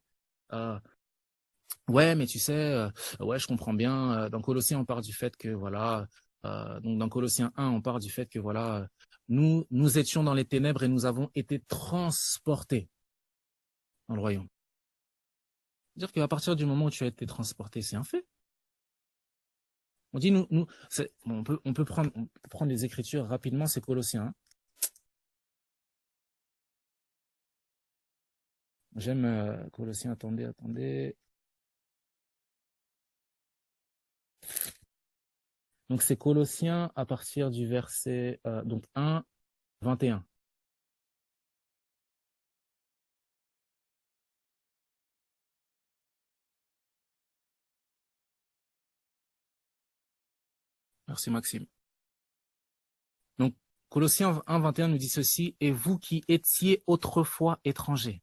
euh, ouais, mais tu sais, ouais, je comprends bien. Dans Colossiens, on parle du fait que voilà, donc dans Colossiens 1, on parle du fait que voilà, nous étions dans les ténèbres et nous avons été transportés dans le royaume. C'est-à-dire qu'à partir du moment où tu as été transporté, c'est un fait. On dit bon, on peut prendre les Écritures rapidement. C'est Colossiens 1. J'aime Colossiens. Attendez. Donc c'est Colossiens à partir du verset donc 1, 21. Merci Maxime. Donc, Colossiens 1, 21 nous dit ceci, « Et vous qui étiez autrefois étrangers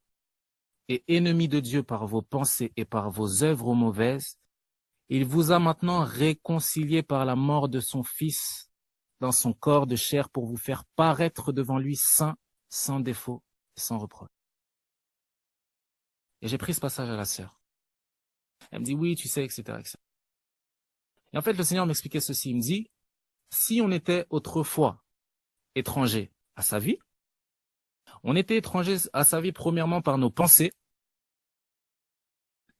et ennemis de Dieu par vos pensées et par vos œuvres mauvaises, il vous a maintenant réconciliés par la mort de son Fils dans son corps de chair pour vous faire paraître devant lui saint, sans défaut, sans reproche. » Et j'ai pris ce passage à la sœur. Elle me dit, oui, tu sais, etc., etc. Et en fait, le Seigneur m'expliquait ceci. Il me dit, si on était autrefois étrangers à sa vie, on était étrangers à sa vie premièrement par nos pensées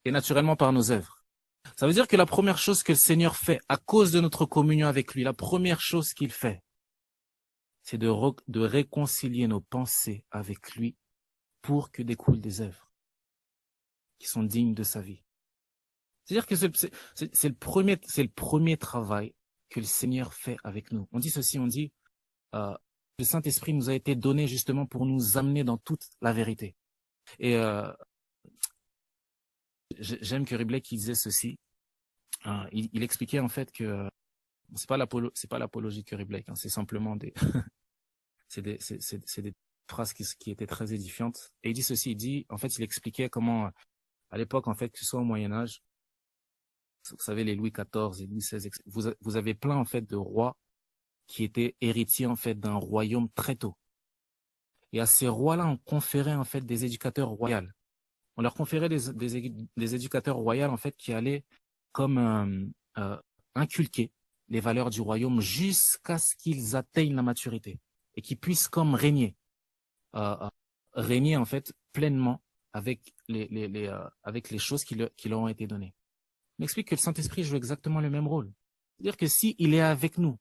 et naturellement par nos œuvres. Ça veut dire que la première chose que le Seigneur fait à cause de notre communion avec lui, la première chose qu'il fait, c'est de réconcilier nos pensées avec lui pour que découlent des œuvres qui sont dignes de sa vie. C'est-à-dire que c'est le premier travail que le Seigneur fait avec nous. On dit ceci, on dit, le Saint-Esprit nous a été donné justement pour nous amener dans toute la vérité. Et j'aime que Ribley qui disait ceci. Il expliquait en fait que c'est pas l'apologie de Curry Blake, hein, c'est simplement c'est des phrases qui étaient très édifiantes. Et il dit ceci, en fait, il expliquait comment, à l'époque, en fait, que ce soit au Moyen-Âge, vous savez, les Louis XIV et Louis XVI, vous avez plein, en fait, de rois qui étaient héritiers, en fait, d'un royaume très tôt. Et à ces rois-là, on conférait, en fait, des éducateurs royaux. On leur conférait des éducateurs royaux, en fait, qui allaient comme inculquer les valeurs du royaume jusqu'à ce qu'ils atteignent la maturité et qu'ils puissent comme euh, euh, régner en fait pleinement avec avec les choses qui leur ont été données. Il m'explique que le Saint-Esprit joue exactement le même rôle. C'est-à-dire que s'il est avec nous,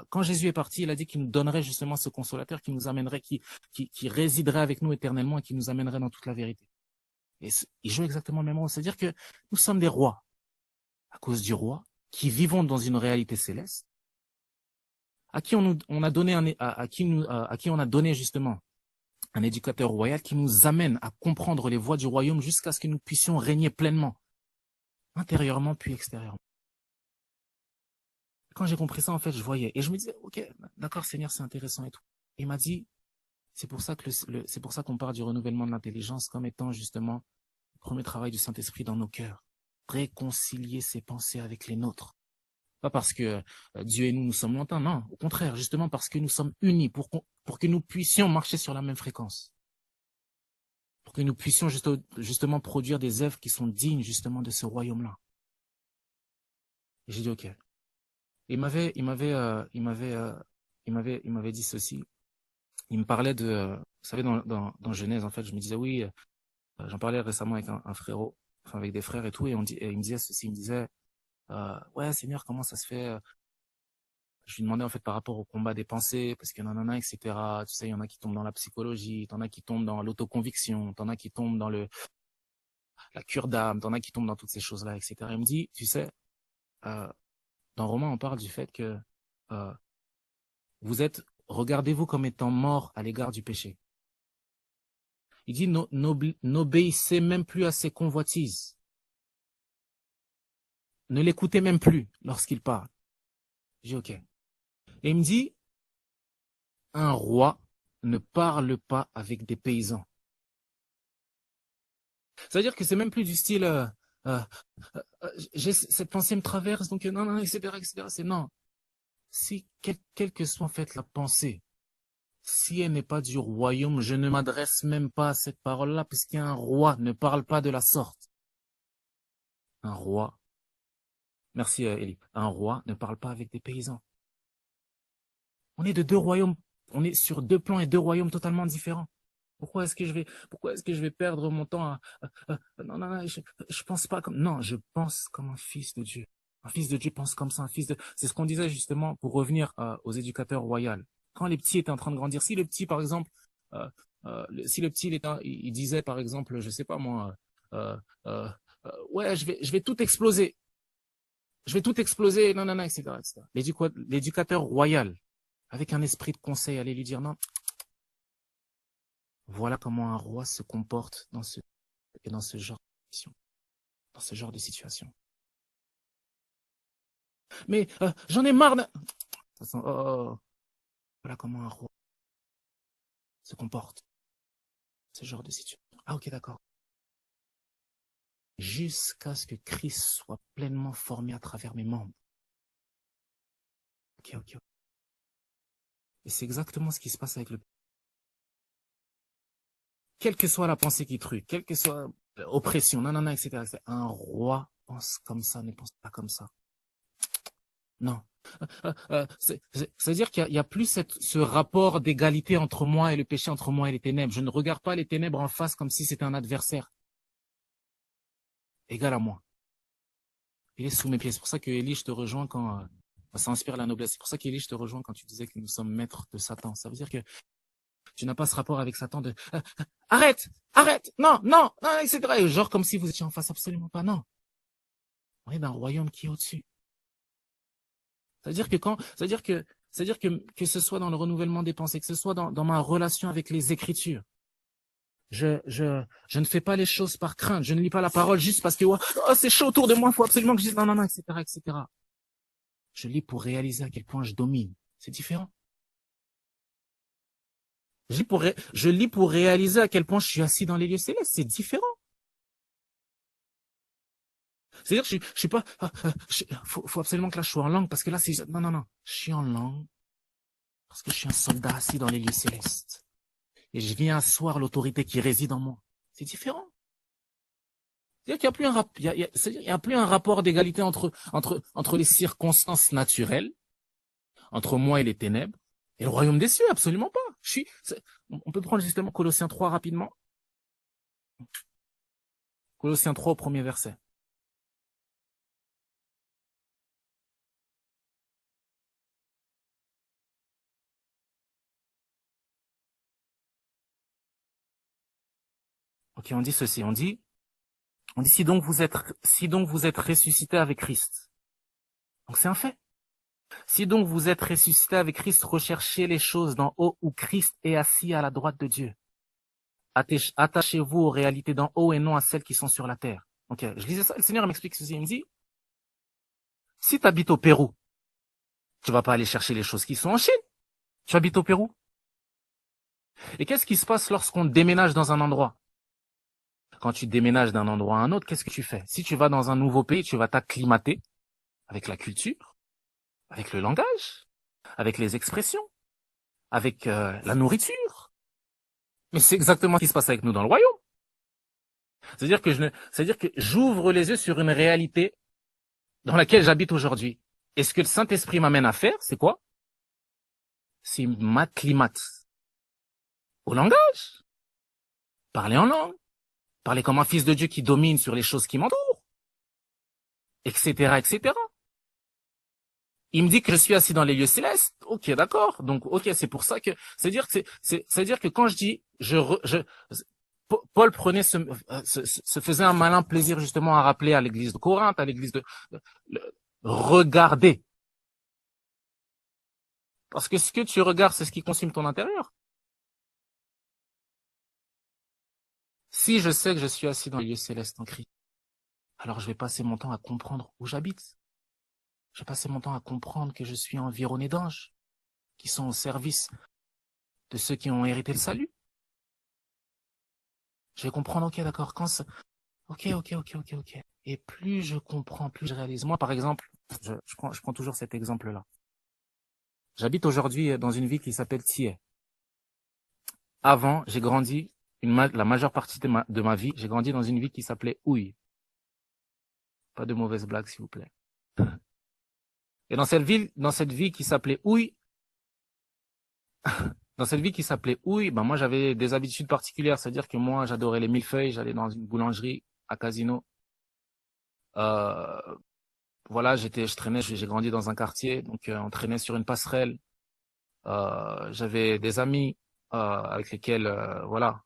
quand Jésus est parti, il a dit qu'il nous donnerait justement ce consolateur qui nous amènerait, qui résiderait avec nous éternellement et qui nous amènerait dans toute la vérité. Et il joue exactement le même rôle. C'est-à-dire que nous sommes des rois à cause du roi, qui vivons dans une réalité céleste, à qui on a donné à qui on a donné justement un éducateur royal qui nous amène à comprendre les voies du royaume jusqu'à ce que nous puissions régner pleinement, intérieurement puis extérieurement. Quand j'ai compris ça, en fait, je voyais. Et je me disais, ok, d'accord, Seigneur, c'est intéressant et tout. Et il m'a dit, c'est pour ça que c'est pour ça qu'on parle du renouvellement de l'intelligence comme étant justement le premier travail du Saint-Esprit dans nos cœurs. Réconcilier ses pensées avec les nôtres. Pas parce que Dieu et nous sommes lointains, non. Au contraire, justement parce que nous sommes unis pour que nous puissions marcher sur la même fréquence. Pour que nous puissions justement produire des œuvres qui sont dignes justement de ce royaume-là. J'ai dit ok. Il m'avait dit ceci. Il me parlait de, vous savez, dans Genèse, en fait, je me disais oui, j'en parlais récemment avec un frérot, enfin avec des frères et tout, et il me disait ceci, il me disait, ouais Seigneur, comment ça se fait? Je lui demandais en fait par rapport au combat des pensées, parce qu'il y en a, etc. Tu sais, il y en a qui tombent dans la psychologie, t'en as qui tombent dans l'autoconviction, t'en as qui tombent dans la cure d'âme, t'en as qui tombent dans toutes ces choses-là, etc. Il me dit, tu sais, dans Romains, on parle du fait que euh, regardez-vous comme étant mort à l'égard du péché. Il dit, n'obéissez même plus à ses convoitises. Ne l'écoutez même plus lorsqu'il parle. J'ai dit, ok. Et il me dit, un roi ne parle pas avec des paysans. C'est-à-dire que c'est même plus du style, euh, cette pensée me traverse, donc non, non, etc., etc. C'est non. Si, quelle que soit en fait la pensée, si elle n'est pas du royaume, je ne m'adresse même pas à cette parole-là, puisqu'un roi ne parle pas de la sorte. Un roi, merci Elie, un roi ne parle pas avec des paysans. On est de deux royaumes, on est sur deux plans et deux royaumes totalement différents. Pourquoi est-ce que je vais perdre mon temps non, non, non, je pense pas comme, non, je pense comme un fils de Dieu. Un fils de Dieu pense comme ça, c'est ce qu'on disait justement pour revenir aux éducateurs royaux. Quand les petits étaient en train de grandir, si le petit, par exemple, si le petit, il disait, par exemple, je sais pas moi, ouais, je vais tout exploser. Je vais tout exploser, non, non, non, etc., etc. L'éducateur royal, avec un esprit de conseil, allait lui dire, non, voilà comment un roi se comporte dans ce genre de situation. Dans ce genre de situation. Mais j'en ai marre de... Voilà comment un roi se comporte. Dans ce genre de situation. Ah ok, d'accord. Jusqu'à ce que Christ soit pleinement formé à travers mes membres. Ok, ok. Et c'est exactement ce qui se passe avec le... Quelle que soit la pensée qui truc, quelle que soit oppression, non, non, non, etc., etc. Un roi pense comme ça, ne pense pas comme ça. Non. C'est-à-dire qu'il y a plus ce rapport d'égalité entre moi et le péché, entre moi et les ténèbres. Je ne regarde pas les ténèbres en face comme si c'était un adversaire égal à moi. Il est sous mes pieds. C'est pour ça que Élie, je te rejoins quand ça inspire la noblesse. C'est pour ça qu'Élie, je te rejoins quand tu disais que nous sommes maîtres de Satan. Ça veut dire que tu n'as pas ce rapport avec Satan de arrête, arrête, non, non, non, etc. Et genre comme si vous étiez en face, absolument pas. Non. On est dans un royaume qui est au-dessus. C'est-à-dire que ce soit dans le renouvellement des pensées, que ce soit dans ma relation avec les Écritures, je ne fais pas les choses par crainte. Je ne lis pas la parole juste parce que oh, c'est chaud autour de moi, il faut absolument que je dise non, non, non, etc., etc. Je lis pour réaliser à quel point je domine. C'est différent. Je lis pour réaliser à quel point je suis assis dans les lieux célestes. C'est différent. C'est-à-dire, je suis pas, faut absolument que là je sois en langue parce que là c'est, non, non, non. Je suis en langue parce que je suis un soldat assis dans les lieux célestes. Et je viens asseoir l'autorité qui réside en moi. C'est différent. C'est-à-dire qu'il n'y a plus il y a plus un rapport d'égalité entre les circonstances naturelles, entre moi et les ténèbres, et le royaume des cieux, absolument pas. On peut prendre justement Colossiens 3 rapidement. Colossiens 3 au premier verset. Ok, on dit ceci, on dit si donc vous êtes ressuscité avec Christ. Donc c'est un fait. Si donc vous êtes ressuscité avec Christ, recherchez les choses d'en haut où Christ est assis à la droite de Dieu. Attachez-vous aux réalités d'en haut et non à celles qui sont sur la terre. Ok, je lisais ça, le Seigneur m'explique ceci, il me dit, si tu habites au Pérou, tu vas pas aller chercher les choses qui sont en Chine. Tu habites au Pérou. Et qu'est-ce qui se passe lorsqu'on déménage dans un endroit? Quand tu déménages d'un endroit à un autre, qu'est-ce que tu fais? Si tu vas dans un nouveau pays, tu vas t'acclimater avec la culture. avec le langage, avec les expressions, avec la nourriture. Mais c'est exactement ce qui se passe avec nous dans le royaume. C'est-à-dire que j'ouvre les yeux sur une réalité dans laquelle j'habite aujourd'hui. Et ce que le Saint-Esprit m'amène à faire, c'est quoi? C'est m'acclimate au langage, parler en langue, parler comme un fils de Dieu qui domine sur les choses qui m'entourent, etc., etc. Il me dit que je suis assis dans les lieux célestes. Ok, d'accord. Donc, ok, c'est pour ça que, c'est-à-dire que quand je dis, Paul prenait se faisait un malin plaisir justement à rappeler à l'église de Corinthe, à l'église regardez. Parce que ce que tu regardes, c'est ce qui consume ton intérieur. Si je sais que je suis assis dans les lieux célestes en Christ, alors je vais passer mon temps à comprendre où j'habite. Je vais passer mon temps à comprendre que je suis environné d'anges qui sont au service de ceux qui ont hérité le salut. Je vais comprendre, ok, d'accord, ok. Et plus je comprends, plus je réalise. Moi, par exemple, je prends toujours cet exemple-là. J'habite aujourd'hui dans une ville qui s'appelle Thiers. Avant, j'ai grandi, la majeure partie de ma vie, j'ai grandi dans une ville qui s'appelait Houille. Pas de mauvaises blagues, s'il vous plaît. Et dans cette ville qui s'appelait Houille, ben moi j'avais des habitudes particulières, c'est-à-dire que moi j'adorais les millefeuilles, j'allais dans une boulangerie à Casino. Euh, voilà, je traînais, j'ai grandi dans un quartier, donc on traînait sur une passerelle. J'avais des amis avec lesquels, voilà,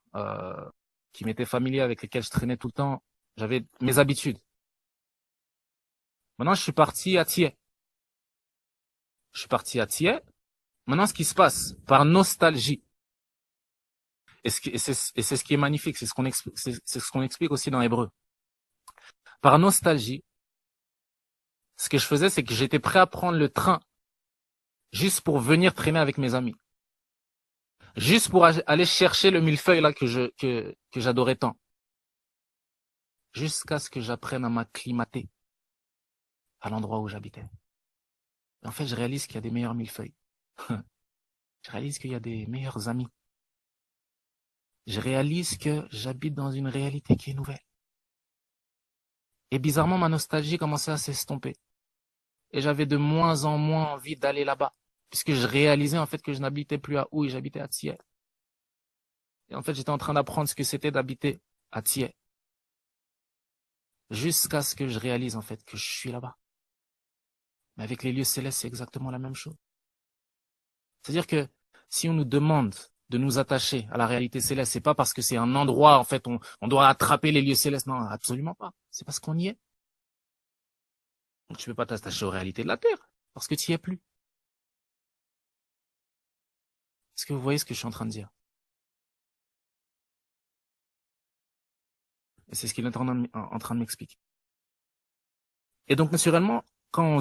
qui m'étaient familiers, avec lesquels je traînais tout le temps. J'avais mes habitudes. Maintenant, je suis parti à Thiers. Maintenant, ce qui se passe, par nostalgie, et c'est ce qui est magnifique, c'est ce qu'on explique aussi dans Hébreu. Par nostalgie, ce que je faisais, c'est que j'étais prêt à prendre le train juste pour venir traîner avec mes amis. Juste pour aller chercher le millefeuille là que j'adorais tant. Jusqu'à ce que j'apprenne à m'acclimater à l'endroit où j'habitais. Et en fait, je réalise qu'il y a des meilleurs millefeuilles. Je réalise qu'il y a des meilleurs amis. Je réalise que j'habite dans une réalité qui est nouvelle. Et bizarrement, ma nostalgie commençait à s'estomper. Et j'avais de moins en moins envie d'aller là-bas. Puisque je réalisais en fait que je n'habitais plus à Houille, j'habitais à Thiers. Et en fait, j'étais en train d'apprendre ce que c'était d'habiter à Thiers. Jusqu'à ce que je réalise en fait que je suis là-bas. Mais avec les lieux célestes, c'est exactement la même chose. C'est-à-dire que si on nous demande de nous attacher à la réalité céleste, c'est pas parce que c'est un endroit, en fait, on doit attraper les lieux célestes. Non, absolument pas. C'est parce qu'on y est. Donc tu peux pas t'attacher aux réalités de la terre, parce que tu y es plus. Est-ce que vous voyez ce que je suis en train de dire? Et c'est ce qu'il est en train de m'expliquer. Et donc, naturellement, quand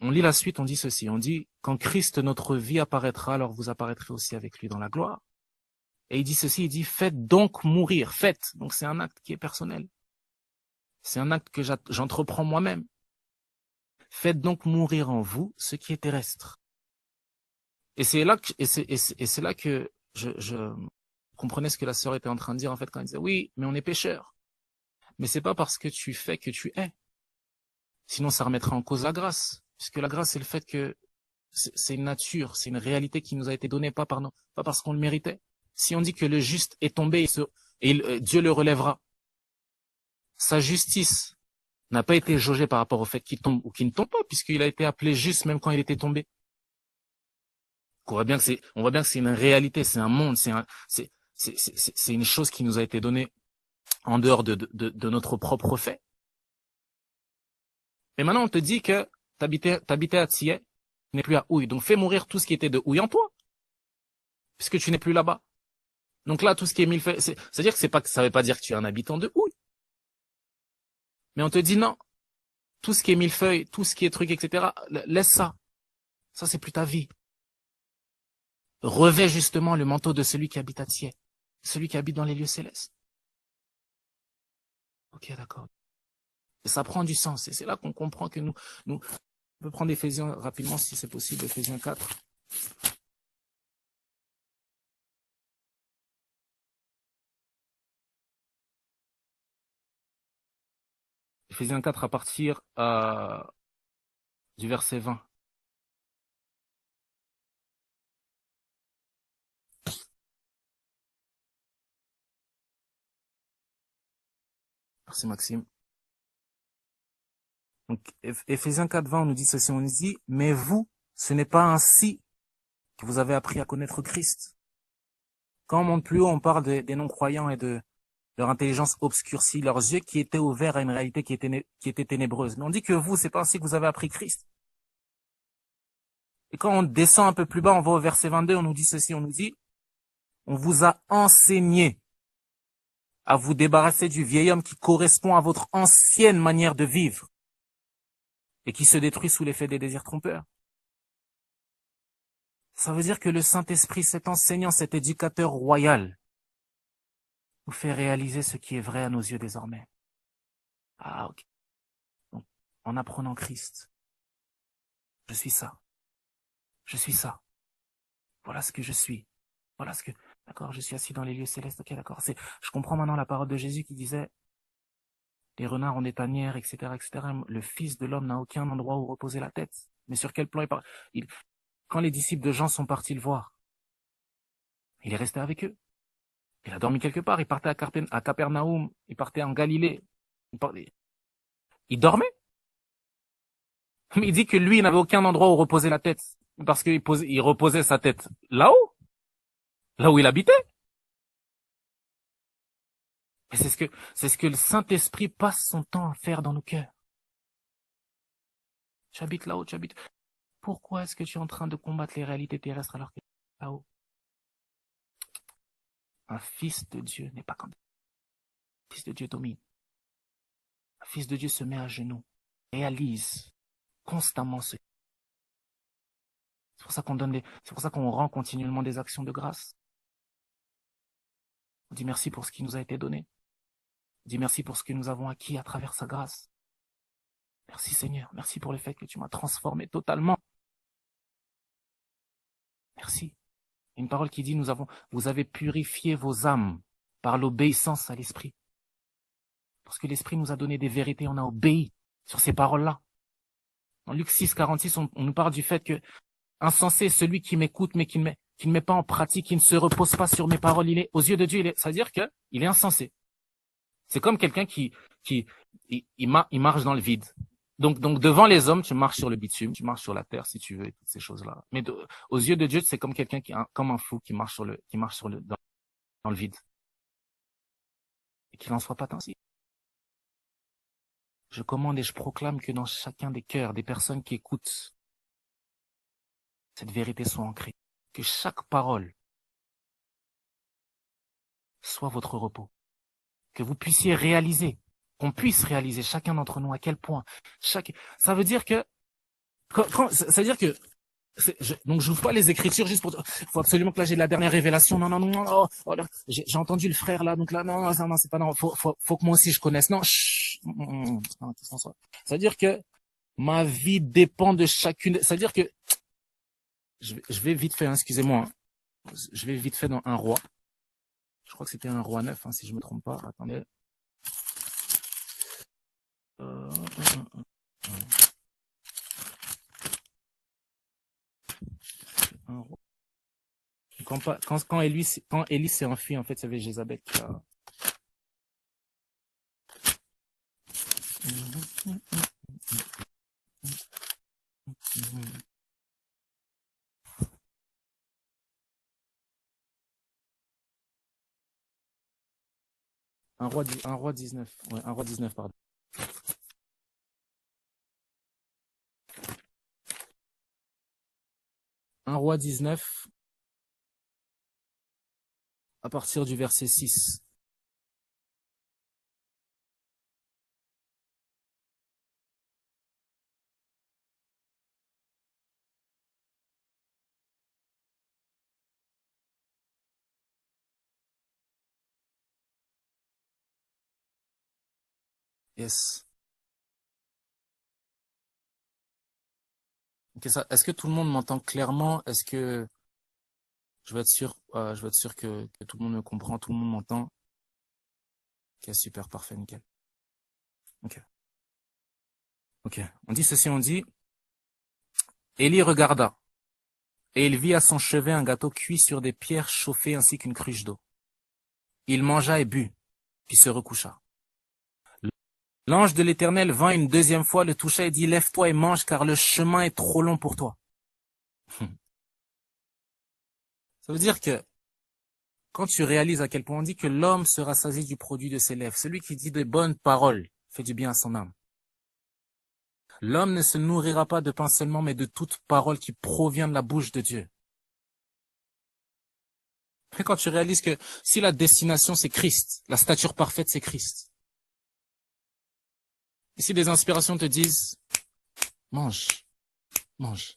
on lit la suite, on dit ceci. On dit, quand Christ, notre vie, apparaîtra, alors vous apparaîtrez aussi avec lui dans la gloire. Et il dit ceci, il dit, faites donc mourir, faites. Donc c'est un acte qui est personnel. C'est un acte que j'entreprends moi-même. Faites donc mourir en vous ce qui est terrestre. Et c'est là que je comprenais ce que la sœur était en train de dire, en fait, quand elle disait, oui, mais on est pécheurs. Mais c'est pas parce que tu fais que tu es. Sinon, ça remettrait en cause la grâce. Puisque la grâce, c'est le fait que c'est une nature, c'est une réalité qui nous a été donnée, pas parce qu'on le méritait. Si on dit que le juste est tombé Dieu le relèvera, sa justice n'a pas été jaugée par rapport au fait qu'il tombe ou qu'il ne tombe pas, puisqu'il a été appelé juste même quand il était tombé. On voit bien que c'est une réalité, c'est un monde, c'est une chose qui nous a été donnée en dehors de notre propre fait. Mais maintenant, on te dit que t'habitais à Thiers, tu n'es plus à Houille. Donc, fais mourir tout ce qui était de Houille en toi, puisque tu n'es plus là-bas. Donc là, tout ce qui est millefeuille, c'est-à-dire que ça veut pas dire que tu es un habitant de Houille. Mais on te dit non. Tout ce qui est millefeuille, tout ce qui est truc, etc., laisse ça. Ça, c'est plus ta vie. Revêt justement le manteau de celui qui habite à Thiers. Celui qui habite dans les lieux célestes. Ok, d'accord. Et ça prend du sens. Et c'est là qu'on comprend que nous peut prendre Éphésiens rapidement si c'est possible, Éphésiens 4. Éphésiens 4 à partir du verset 20. Merci Maxime. Donc, Éphésiens 4, 20, on nous dit ceci, on nous dit, mais vous, ce n'est pas ainsi que vous avez appris à connaître Christ. Quand on monte plus haut, on parle des non-croyants et de leur intelligence obscurcie, leurs yeux qui étaient ouverts à une réalité qui était ténébreuse. Mais on dit que vous, c'est pas ainsi que vous avez appris Christ. Et quand on descend un peu plus bas, on va au verset 22, on nous dit ceci, on nous dit, on vous a enseigné à vous débarrasser du vieil homme qui correspond à votre ancienne manière de vivre et qui se détruit sous l'effet des désirs trompeurs. Ça veut dire que le Saint-Esprit, cet enseignant, cet éducateur royal, nous fait réaliser ce qui est vrai à nos yeux désormais. Ah, ok. Donc, en apprenant Christ, je suis ça. Je suis ça. Voilà ce que je suis. Voilà ce que, d'accord, je suis assis dans les lieux célestes. Ok, d'accord. Je comprends maintenant la parole de Jésus qui disait, les renards ont des tanières, etc., etc. Le Fils de l'homme n'a aucun endroit où reposer la tête. Mais sur quel plan il parle? Quand les disciples de Jean sont partis le voir, il est resté avec eux. Il a dormi quelque part. Il partait à Capernaum. Il partait en Galilée. Il dormait. Mais il dit que lui, il n'avait aucun endroit où reposer la tête. Parce il reposait sa tête là-haut. Là où il habitait. Et c'est ce que le Saint-Esprit passe son temps à faire dans nos cœurs. Tu habites là-haut, tu habites. Pourquoi est-ce que tu es en train de combattre les réalités terrestres alors que là-haut? Un fils de Dieu n'est pas comme ça. Un fils de Dieu domine. Un fils de Dieu se met à genoux, réalise constamment ce. C'est pour ça qu'on c'est pour ça qu'on rend continuellement des actions de grâce. On dit merci pour ce qui nous a été donné. On dit merci pour ce que nous avons acquis à travers sa grâce. Merci Seigneur, merci pour le fait que tu m'as transformé totalement. Merci. Une parole qui dit, vous avez purifié vos âmes par l'obéissance à l'Esprit. Parce que l'Esprit nous a donné des vérités, on a obéi sur ces paroles-là. En Luc 6, 46, on nous parle du fait que insensé est celui qui m'écoute, mais qui ne met pas en pratique, qui ne se repose pas sur mes paroles. Aux yeux de Dieu, ça veut dire qu'il est insensé. C'est comme quelqu'un il marche dans le vide. Donc, devant les hommes, tu marches sur le bitume, tu marches sur la terre, si tu veux, et toutes ces choses-là. Mais aux yeux de Dieu, c'est comme quelqu'un comme un fou qui marche dans le vide. Et qu'il n'en soit pas ainsi. Je commande et je proclame que dans chacun des cœurs, des personnes qui écoutent, cette vérité soit ancrée. Que chaque parole soit votre repos. Que vous puissiez réaliser, qu'on puisse réaliser chacun d'entre nous à quel point ça veut dire que ça veut dire que donc j'ouvre pas les Écritures juste pour faut absolument que là j'ai la dernière révélation. Non, j'ai entendu le frère là, donc là non, c'est pas non, faut que moi aussi je connaisse. Non, ça veut dire que ma vie dépend de chacune. Ça veut dire que je vais vite fait, excusez-moi, je vais vite fait dans un roi. Je crois que c'était un roi 9, si je me trompe pas. Attendez. Un roi. Quand Élie s'est enfui, en fait, il y avait Jézabel qui a. Un roi 19. Ouais, un roi 19, pardon. Un roi 19, à partir du verset 6. Yes. Ok, ça, est-ce que tout le monde m'entend clairement? Est-ce que je veux être sûr que tout le monde me comprend, tout le monde m'entend? Ok, super, parfait, nickel. Ok, ok. On dit ceci, on dit, Élie regarda, et il vit à son chevet un gâteau cuit sur des pierres chauffées ainsi qu'une cruche d'eau. Il mangea et but, puis se recoucha. L'ange de l'Éternel vint une deuxième fois, le toucha et dit, lève-toi et mange, car le chemin est trop long pour toi. Ça veut dire que quand tu réalises à quel point on dit que l'homme se rassasie du produit de ses lèvres, celui qui dit de bonnes paroles fait du bien à son âme. L'homme ne se nourrira pas de pain seulement, mais de toute parole qui provient de la bouche de Dieu. Et quand tu réalises que si la destination c'est Christ, la stature parfaite c'est Christ, et si des inspirations te disent, mange, mange,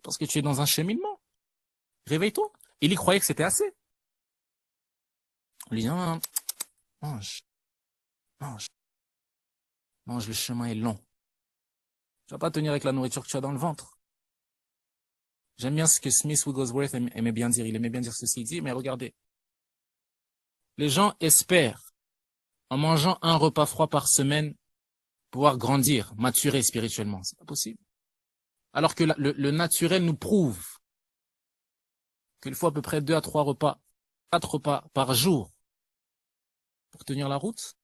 parce que tu es dans un cheminement, réveille-toi. Il y croyait que c'était assez. On lui dit, non, non, non, mange, mange, mange, le chemin est long. Tu vas pas tenir avec la nourriture que tu as dans le ventre. J'aime bien ce que Smith Wigglesworth aimait bien dire. Il aimait bien dire ceci. Il dit, mais regardez, les gens espèrent, en mangeant un repas froid par semaine, pouvoir grandir, maturer spirituellement. C'est pas possible. Alors que le naturel nous prouve qu'il faut à peu près 2 à 3 repas, 4 repas par jour pour tenir la route.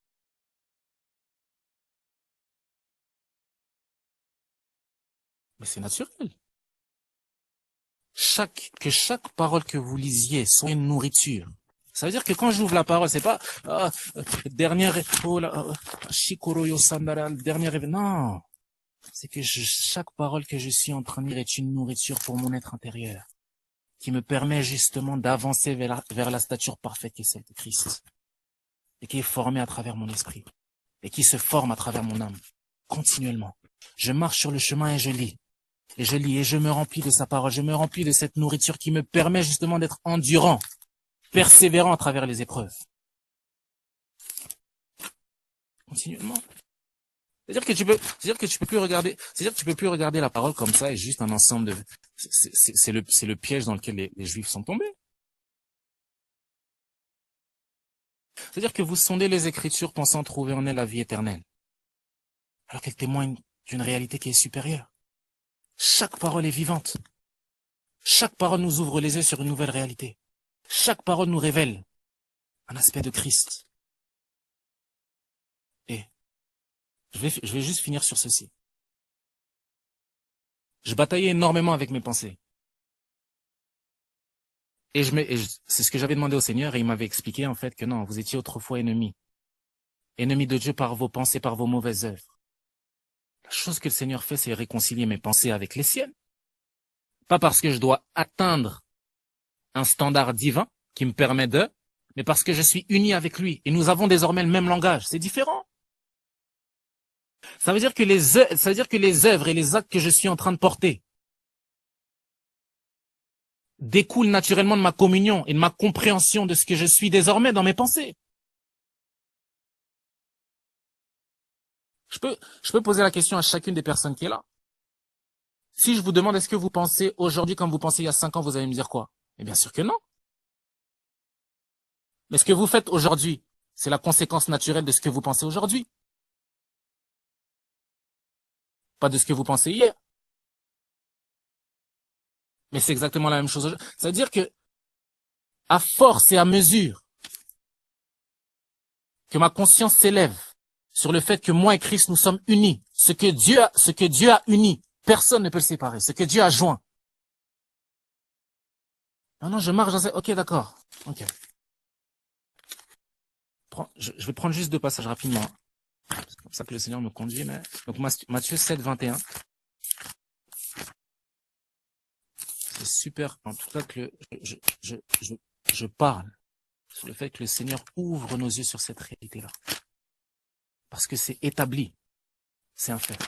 Mais c'est naturel. Que chaque parole que vous lisiez soit une nourriture. Ça veut dire que quand j'ouvre la parole, c'est pas dernière oh, Shikoro Sandara, dernière non, c'est que chaque parole que je suis en train de lire est une nourriture pour mon être intérieur, qui me permet justement d'avancer vers la stature parfaite qui est celle de Christ, et qui est formée à travers mon esprit, et qui se forme à travers mon âme, continuellement. Je marche sur le chemin et je lis. Et je lis et je me remplis de sa parole, je me remplis de cette nourriture qui me permet justement d'être endurant, persévérant à travers les épreuves. Continuellement. C'est-à-dire que tu peux plus regarder, c'est-à-dire que tu peux plus regarder la parole comme ça et juste un ensemble de, c'est le piège dans lequel les Juifs sont tombés. C'est-à-dire que vous sondez les Écritures pensant trouver en elles la vie éternelle, alors qu'elles témoignent d'une réalité qui est supérieure. Chaque parole est vivante. Chaque parole nous ouvre les yeux sur une nouvelle réalité. Chaque parole nous révèle un aspect de Christ. Et je vais juste finir sur ceci. Je bataillais énormément avec mes pensées. C'est ce que j'avais demandé au Seigneur et il m'avait expliqué en fait que non, vous étiez autrefois ennemis. Ennemis de Dieu par vos pensées, par vos mauvaises œuvres. La chose que le Seigneur fait, c'est réconcilier mes pensées avec les siennes. Pas parce que je dois atteindre un standard divin qui me permet mais parce que je suis uni avec lui et nous avons désormais le même langage. C'est différent. Ça veut dire que les œuvres et les actes que je suis en train de porter découlent naturellement de ma communion et de ma compréhension de ce que je suis désormais dans mes pensées. Je peux poser la question à chacune des personnes qui est là. Si je vous demande est-ce que vous pensez aujourd'hui comme vous pensez il y a 5 ans, vous allez me dire quoi? Eh bien sûr que non. Mais ce que vous faites aujourd'hui, c'est la conséquence naturelle de ce que vous pensez aujourd'hui. Pas de ce que vous pensez hier. Mais c'est exactement la même chose. Ça veut dire que, à force et à mesure que ma conscience s'élève sur le fait que moi et Christ nous sommes unis, ce que Dieu a uni, personne ne peut le séparer, ce que Dieu a joint. Non, non, je marche dans cette, ok, d'accord. Ok. Je vais prendre juste 2 passages rapidement. C'est comme ça que le Seigneur me conduit, mais, donc, Matthieu 7, 21. C'est super, en tout cas, que je parle sur le fait que le Seigneur ouvre nos yeux sur cette réalité-là. Parce que c'est établi. C'est un fait.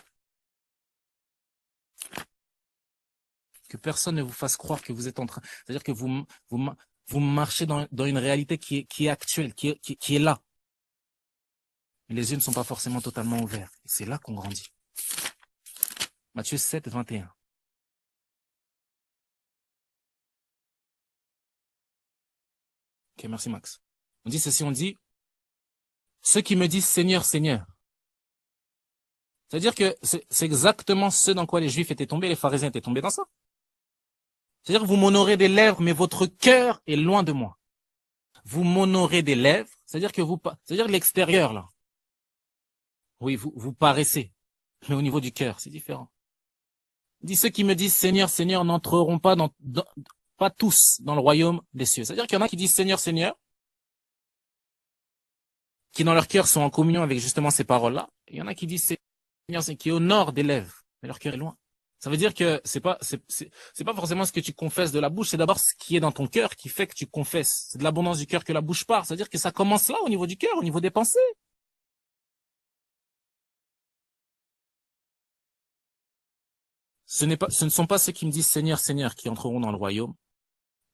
Que personne ne vous fasse croire que vous êtes en train, c'est-à-dire que vous marchez dans une réalité qui est actuelle, qui est là. Mais les yeux ne sont pas forcément totalement ouverts. Et c'est là qu'on grandit. Matthieu 7, 21. Ok, merci Max. On dit ceci, on dit, ceux qui me disent Seigneur, Seigneur. C'est-à-dire que c'est exactement ce dans quoi les Juifs étaient tombés, les pharisiens étaient tombés dans ça. C'est-à-dire que vous m'honorez des lèvres, mais votre cœur est loin de moi. Vous m'honorez des lèvres, c'est-à-dire que c'est-à-dire l'extérieur, là. Oui, vous paraissez. Mais au niveau du cœur, c'est différent. Il dit, ceux qui me disent Seigneur, Seigneur n'entreront pas pas tous dans le royaume des cieux. C'est-à-dire qu'il y en a qui disent Seigneur, Seigneur, qui dans leur cœur sont en communion avec justement ces paroles-là. Et il y en a qui disent Seigneur, c'est qui honorent des lèvres, mais leur cœur est loin. Ça veut dire que c'est pas forcément ce que tu confesses de la bouche, c'est d'abord ce qui est dans ton cœur qui fait que tu confesses. C'est de l'abondance du cœur que la bouche part. C'est-à-dire que ça commence là, au niveau du cœur, au niveau des pensées. Ce ne sont pas ceux qui me disent Seigneur, Seigneur qui entreront dans le royaume,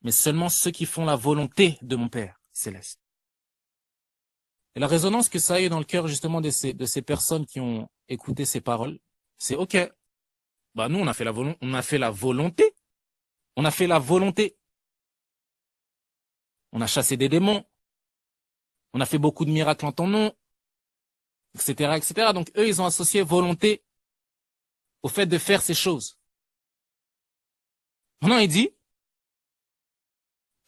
mais seulement ceux qui font la volonté de mon Père céleste. Et la résonance que ça a eu dans le cœur justement de ces personnes qui ont écouté ces paroles, c'est ok. Bah nous on a fait la volonté, on a fait la volonté, on a fait la volonté. On a chassé des démons, on a fait beaucoup de miracles en ton nom, etc., etc. Donc eux ils ont associé volonté au fait de faire ces choses. Maintenant il dit,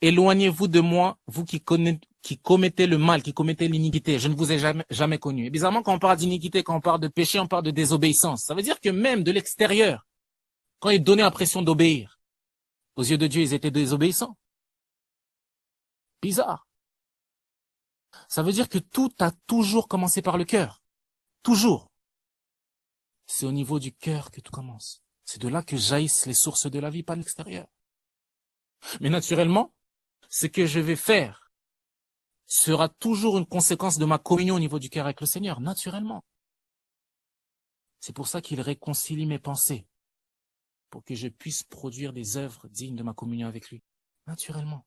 éloignez-vous de moi, vous qui commettez le mal, qui commettez l'iniquité. Je ne vous ai jamais connu. Et bizarrement, quand on parle d'iniquité, quand on parle de péché, on parle de désobéissance. Ça veut dire que même de l'extérieur, quand ils donnaient l'impression d'obéir, aux yeux de Dieu, ils étaient désobéissants. Bizarre. Ça veut dire que tout a toujours commencé par le cœur. Toujours. C'est au niveau du cœur que tout commence. C'est de là que jaillissent les sources de la vie, pas de l'extérieur. Mais naturellement, ce que je vais faire sera toujours une conséquence de ma communion au niveau du cœur avec le Seigneur, naturellement. C'est pour ça qu'il réconcilie mes pensées, pour que je puisse produire des œuvres dignes de ma communion avec lui, naturellement.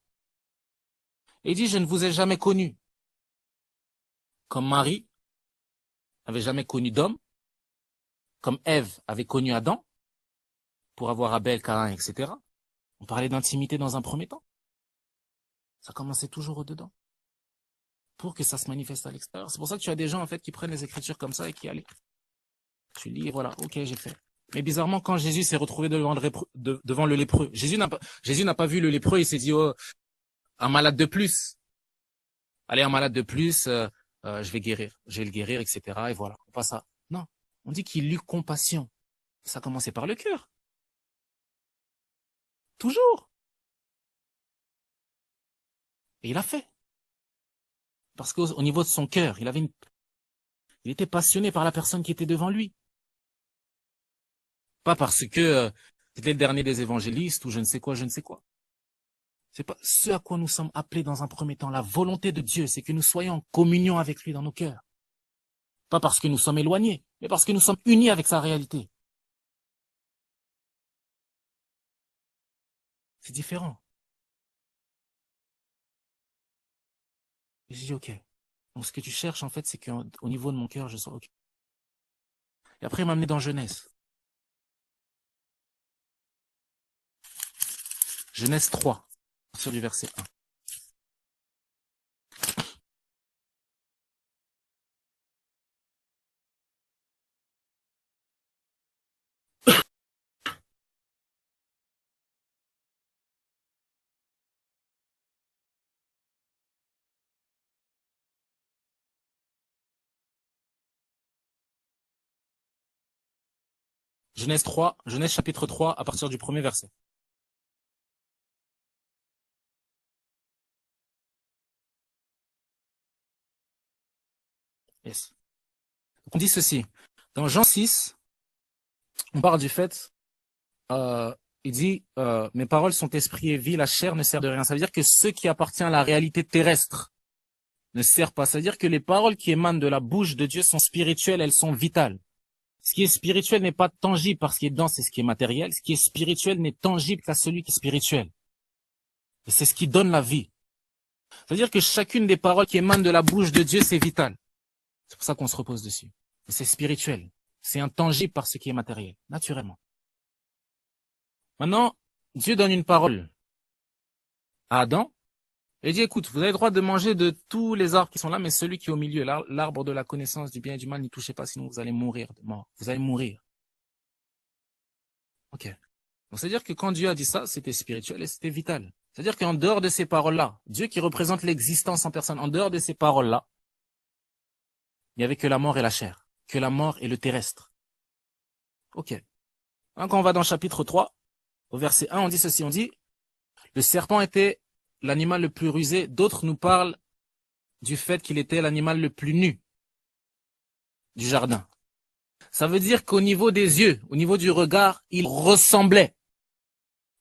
Et il dit, je ne vous ai jamais connu. Comme Marie n'avait jamais connu d'homme, comme Ève avait connu Adam, pour avoir Abel, Caïn, etc. On parlait d'intimité dans un premier temps. Ça commençait toujours au-dedans, pour que ça se manifeste à l'extérieur. C'est pour ça que tu as des gens en fait qui prennent les Écritures comme ça et qui allaient. Tu lis, et voilà, ok, j'ai fait. Mais bizarrement, quand Jésus s'est retrouvé devant le lépreux, Jésus n'a pas vu le lépreux, il s'est dit, oh, un malade de plus. Allez, un malade de plus, je vais le guérir, etc. Et voilà, pas ça. Non, on dit qu'il eut compassion. Ça commençait par le cœur. Toujours. Et il a fait. Parce qu'au niveau de son cœur, il était passionné par la personne qui était devant lui. Pas parce que c'était le dernier des évangélistes ou je ne sais quoi, je ne sais quoi. C'est pas ce à quoi nous sommes appelés dans un premier temps. La volonté de Dieu, c'est que nous soyons en communion avec lui dans nos cœurs. Pas parce que nous sommes éloignés, mais parce que nous sommes unis avec sa réalité. C'est différent. Et j'ai dit, ok. Donc ce que tu cherches, en fait, c'est qu'au niveau de mon cœur, je sois ok. Et après, il m'a amené dans Genèse. Genèse 3, sur du verset 1. Genèse chapitre 3, à partir du premier verset. Yes. On dit ceci. Dans Jean 6, on parle du fait, il dit, mes paroles sont esprit et vie, la chair ne sert de rien. Ça veut dire que ce qui appartient à la réalité terrestre ne sert pas. Ça veut dire que les paroles qui émanent de la bouche de Dieu sont spirituelles, elles sont vitales. Ce qui est spirituel n'est pas tangible parce qu'il est dense, c'est ce qui est matériel. Ce qui est spirituel n'est tangible qu'à celui qui est spirituel. Et c'est ce qui donne la vie. C'est-à-dire que chacune des paroles qui émanent de la bouche de Dieu, c'est vital. C'est pour ça qu'on se repose dessus. Et c'est spirituel. C'est intangible par ce qui est matériel, naturellement. Maintenant, Dieu donne une parole à Adam, Et il dit, écoute, vous avez le droit de manger de tous les arbres qui sont là, mais celui qui est au milieu, l'arbre de la connaissance du bien et du mal, n'y touchez pas, sinon vous allez mourir de mort. Vous allez mourir. Ok. Donc, c'est-à-dire que quand Dieu a dit ça, c'était spirituel et c'était vital. C'est-à-dire qu'en dehors de ces paroles-là, Dieu qui représente l'existence en personne, en dehors de ces paroles-là, il n'y avait que la mort et la chair, que la mort et le terrestre. Ok. Quand on va dans le chapitre 3, au verset 1, on dit ceci, on dit, le serpent était l'animal le plus rusé, d'autres nous parlent du fait qu'il était l'animal le plus nu du jardin. Ça veut dire qu'au niveau des yeux, au niveau du regard, il ressemblait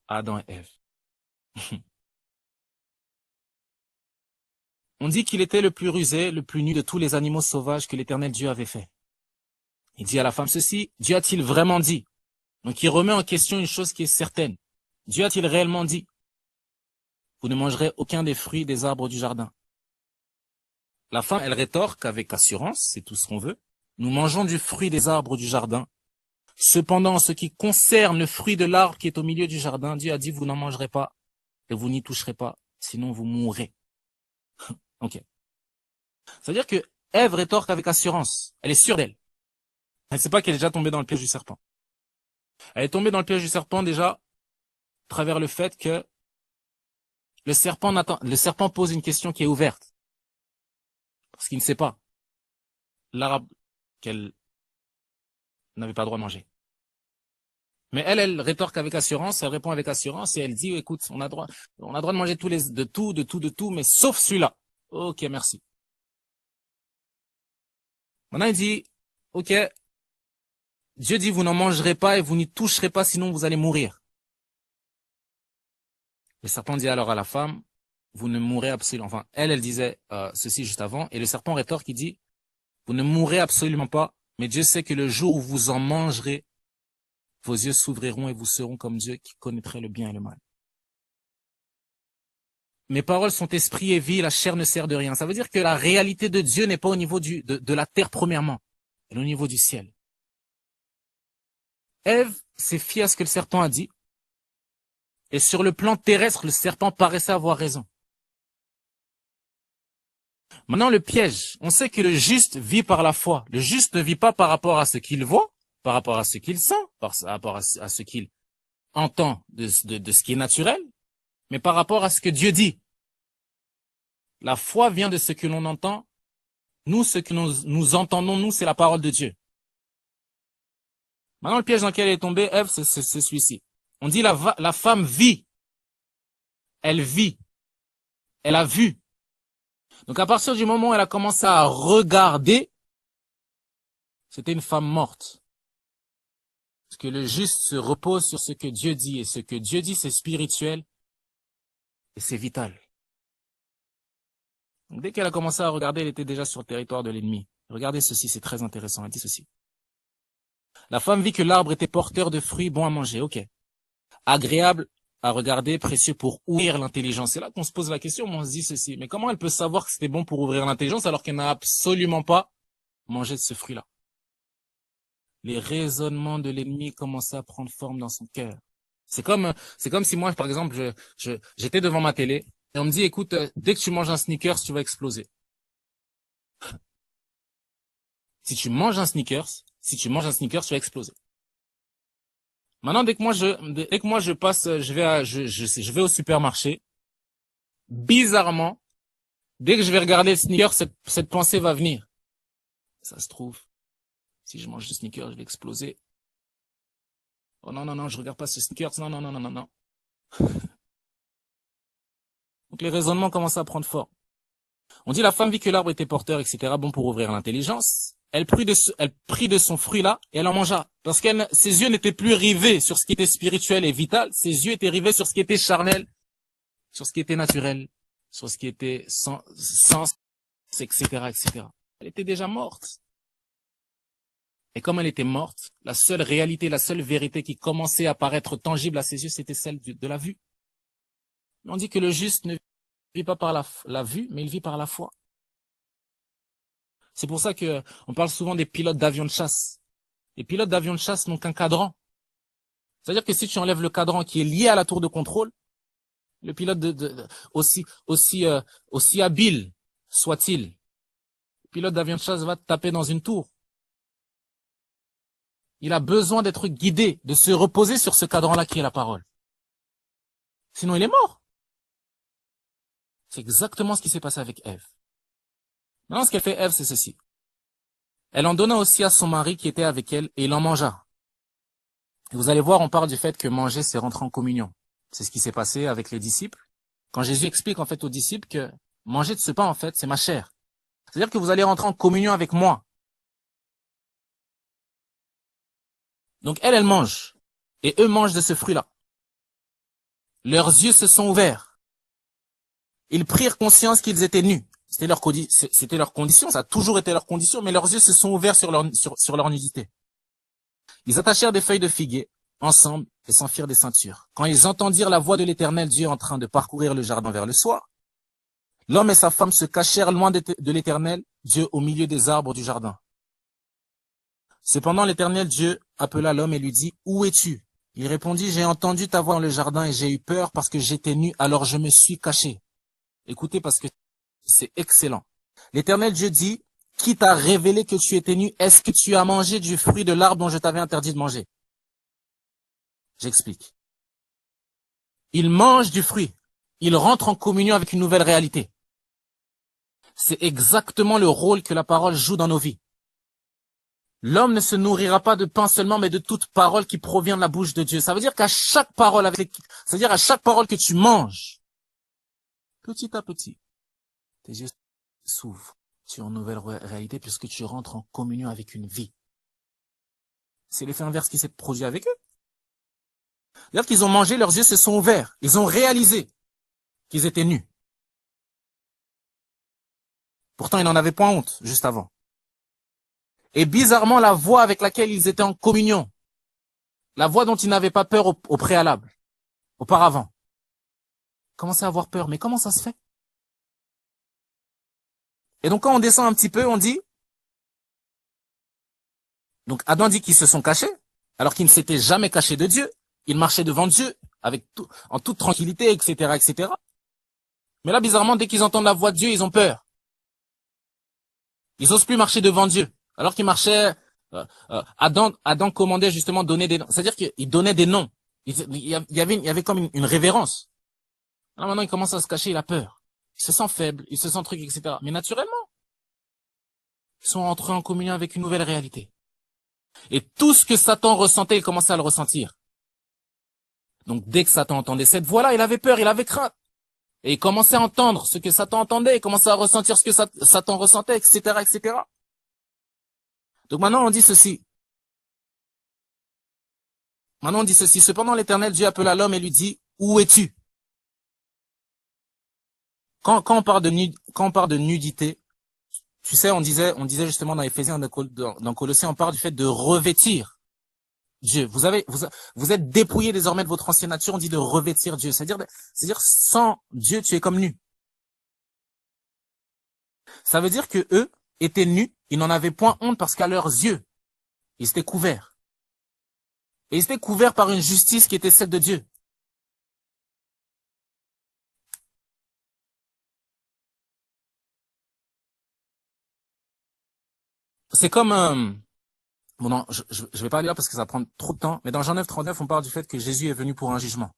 à Adam et Ève. On dit qu'il était le plus rusé, le plus nu de tous les animaux sauvages que l'Éternel Dieu avait fait. Il dit à la femme ceci, Dieu a-t-il vraiment dit? Donc il remet en question une chose qui est certaine. Dieu a-t-il réellement dit? Vous ne mangerez aucun des fruits des arbres du jardin. La femme, elle rétorque avec assurance, c'est tout ce qu'on veut. Nous mangeons du fruit des arbres du jardin. Cependant, en ce qui concerne le fruit de l'arbre qui est au milieu du jardin, Dieu a dit, vous n'en mangerez pas et vous n'y toucherez pas, sinon vous mourrez. Ok. C'est-à-dire que Ève rétorque avec assurance. Elle est sûre d'elle. Elle ne sait pas qu'elle est déjà tombée dans le piège du serpent. Elle est tombée dans le piège du serpent déjà à travers le fait que le serpent pose une question qui est ouverte. Parce qu'il ne sait pas l'arabe qu'elle n'avait pas le droit de manger. Mais elle rétorque avec assurance, elle répond avec assurance et elle dit, écoute, on a droit de manger de tout, mais sauf celui-là. Ok, merci. Maintenant, il dit, ok, Dieu dit, vous n'en mangerez pas et vous n'y toucherez pas, sinon vous allez mourir. Le serpent dit alors à la femme, vous ne mourrez absolument. Enfin, elle disait ceci juste avant, et le serpent rétorque, il dit, vous ne mourrez absolument pas, mais Dieu sait que le jour où vous en mangerez, vos yeux s'ouvriront et vous seront comme Dieu qui connaîtrait le bien et le mal. Mes paroles sont esprit et vie, la chair ne sert de rien. Ça veut dire que la réalité de Dieu n'est pas au niveau de la terre premièrement, elle est au niveau du ciel. Ève s'est fiée à ce que le serpent a dit, et sur le plan terrestre, le serpent paraissait avoir raison. Maintenant, le piège, on sait que le juste vit par la foi. Le juste ne vit pas par rapport à ce qu'il voit, par rapport à ce qu'il sent, par rapport à ce qu'il entend de ce qui est naturel, mais par rapport à ce que Dieu dit. La foi vient de ce que l'on entend. Nous, ce que nous entendons, nous, c'est la parole de Dieu. Maintenant, le piège dans lequel elle est tombée, Ève, c'est celui-ci. On dit la femme vit. Elle vit. Elle a vu. Donc, à partir du moment où elle a commencé à regarder, c'était une femme morte. Parce que le juste se repose sur ce que Dieu dit. Et ce que Dieu dit, c'est spirituel. Et c'est vital. Donc, dès qu'elle a commencé à regarder, elle était déjà sur le territoire de l'ennemi. Regardez ceci, c'est très intéressant. Elle dit ceci. La femme vit que l'arbre était porteur de fruits bons à manger. Ok. Agréable à regarder, précieux pour ouvrir l'intelligence. C'est là qu'on se pose la question, on se dit ceci. Mais comment elle peut savoir que c'était bon pour ouvrir l'intelligence alors qu'elle n'a absolument pas mangé de ce fruit-là? Les raisonnements de l'ennemi commençaient à prendre forme dans son cœur. C'est comme si moi, par exemple, j'étais devant ma télé et on me dit, écoute, dès que tu manges un Snickers, tu vas exploser. Si tu manges un Snickers, tu vas exploser. Maintenant, dès que moi je passe, je vais au supermarché, bizarrement, dès que je vais regarder le Snickers, cette pensée va venir. Ça se trouve, si je mange du Snickers, je vais exploser. Oh non, je regarde pas ce Snickers, non. Donc les raisonnements commencent à prendre forme. On dit la femme vit que l'arbre était porteur, etc., bon pour ouvrir l'intelligence. Elle prit de son fruit-là et elle en mangea. Parce que ses yeux n'étaient plus rivés sur ce qui était spirituel et vital, ses yeux étaient rivés sur ce qui était charnel, sur ce qui était naturel, sur ce qui était sens, etc. Elle était déjà morte. Et comme elle était morte, la seule réalité, la seule vérité qui commençait à paraître tangible à ses yeux, c'était celle de la vue. On dit que le juste ne vit pas par la vue, mais il vit par la foi. C'est pour ça que on parle souvent des pilotes d'avions de chasse. Les pilotes d'avions de chasse n'ont qu'un cadran. C'est-à-dire que si tu enlèves le cadran qui est lié à la tour de contrôle, Le pilote aussi habile soit-il, le pilote d'avion de chasse va taper dans une tour. Il a besoin d'être guidé, de se reposer sur ce cadran-là qui est la parole. Sinon, il est mort. C'est exactement ce qui s'est passé avec Ève. Maintenant, ce qu'elle fait, Ève, c'est ceci. Elle en donna aussi à son mari qui était avec elle, et il en mangea. Et vous allez voir, on parle du fait que manger, c'est rentrer en communion. C'est ce qui s'est passé avec les disciples. Quand Jésus explique en fait aux disciples que manger de ce pain, en fait, c'est ma chair. C'est-à-dire que vous allez rentrer en communion avec moi. Donc elle mange. Et eux mangent de ce fruit-là. Leurs yeux se sont ouverts. Ils prirent conscience qu'ils étaient nus. C'était leur condition, ça a toujours été leur condition, mais leurs yeux se sont ouverts sur leur nudité. Ils attachèrent des feuilles de figuier ensemble et s'en firent des ceintures. Quand ils entendirent la voix de l'Éternel Dieu en train de parcourir le jardin vers le soir, l'homme et sa femme se cachèrent loin de l'Éternel Dieu au milieu des arbres du jardin. Cependant l'Éternel Dieu appela l'homme et lui dit, « Où es-tu » Il répondit, « J'ai entendu ta voix dans le jardin et j'ai eu peur parce que j'étais nu, alors je me suis caché. » Écoutez parce que c'est excellent. L'Éternel Dieu dit, « Qui t'a révélé que tu étais nu? Est-ce que tu as mangé du fruit de l'arbre dont je t'avais interdit de manger ?» J'explique. Il mange du fruit. Il rentre en communion avec une nouvelle réalité. C'est exactement le rôle que la parole joue dans nos vies. L'homme ne se nourrira pas de pain seulement, mais de toute parole qui provient de la bouche de Dieu. Ça veut dire qu'à chaque parole, c'est-à-dire à chaque parole que tu manges, petit à petit, tes yeux s'ouvrent sur une nouvelle réalité puisque tu rentres en communion avec une vie. C'est l'effet inverse qui s'est produit avec eux. C'est-à-dire qu'ils ont mangé, leurs yeux se sont ouverts. Ils ont réalisé qu'ils étaient nus. Pourtant, ils n'en avaient point honte, juste avant. Et bizarrement, la voix avec laquelle ils étaient en communion, la voix dont ils n'avaient pas peur au préalable, auparavant, commençaient à avoir peur. Mais comment ça se fait? Et donc, quand on descend un petit peu, on dit, donc Adam dit qu'ils se sont cachés, alors qu'ils ne s'étaient jamais cachés de Dieu. Ils marchaient devant Dieu, en toute tranquillité, etc., etc. Mais là, bizarrement, dès qu'ils entendent la voix de Dieu, ils ont peur. Ils n'osent plus marcher devant Dieu. Alors qu'ils marchaient, Adam commandait justement donner des noms. C'est-à-dire qu'il donnait des noms. Il y avait comme une révérence. Alors maintenant, il commence à se cacher, il a peur. Il se sent faible, il se sent truc, etc. Mais naturellement, ils sont entrés en communion avec une nouvelle réalité. Et tout ce que Satan ressentait, il commençait à le ressentir. Donc dès que Satan entendait cette voix-là, il avait peur, il avait crainte. Et il commençait à entendre ce que Satan entendait, il commençait à ressentir ce que Satan ressentait, etc., etc. Donc maintenant, on dit ceci. Cependant, l'Éternel Dieu appela l'homme et lui dit, « Où es-tu » Quand on parle de nudité, tu sais, on disait justement dans Éphésiens, dans Colossiens, on parle du fait de revêtir Dieu. Vous êtes dépouillé désormais de votre ancienne nature, on dit de revêtir Dieu. C'est-à-dire, sans Dieu, tu es comme nu. Ça veut dire que eux étaient nus, ils n'en avaient point honte parce qu'à leurs yeux, ils étaient couverts. Et ils étaient couverts par une justice qui était celle de Dieu. C'est comme, bon non, je vais pas aller là parce que ça va prendre trop de temps, mais dans Jean 9:39, on parle du fait que Jésus est venu pour un jugement.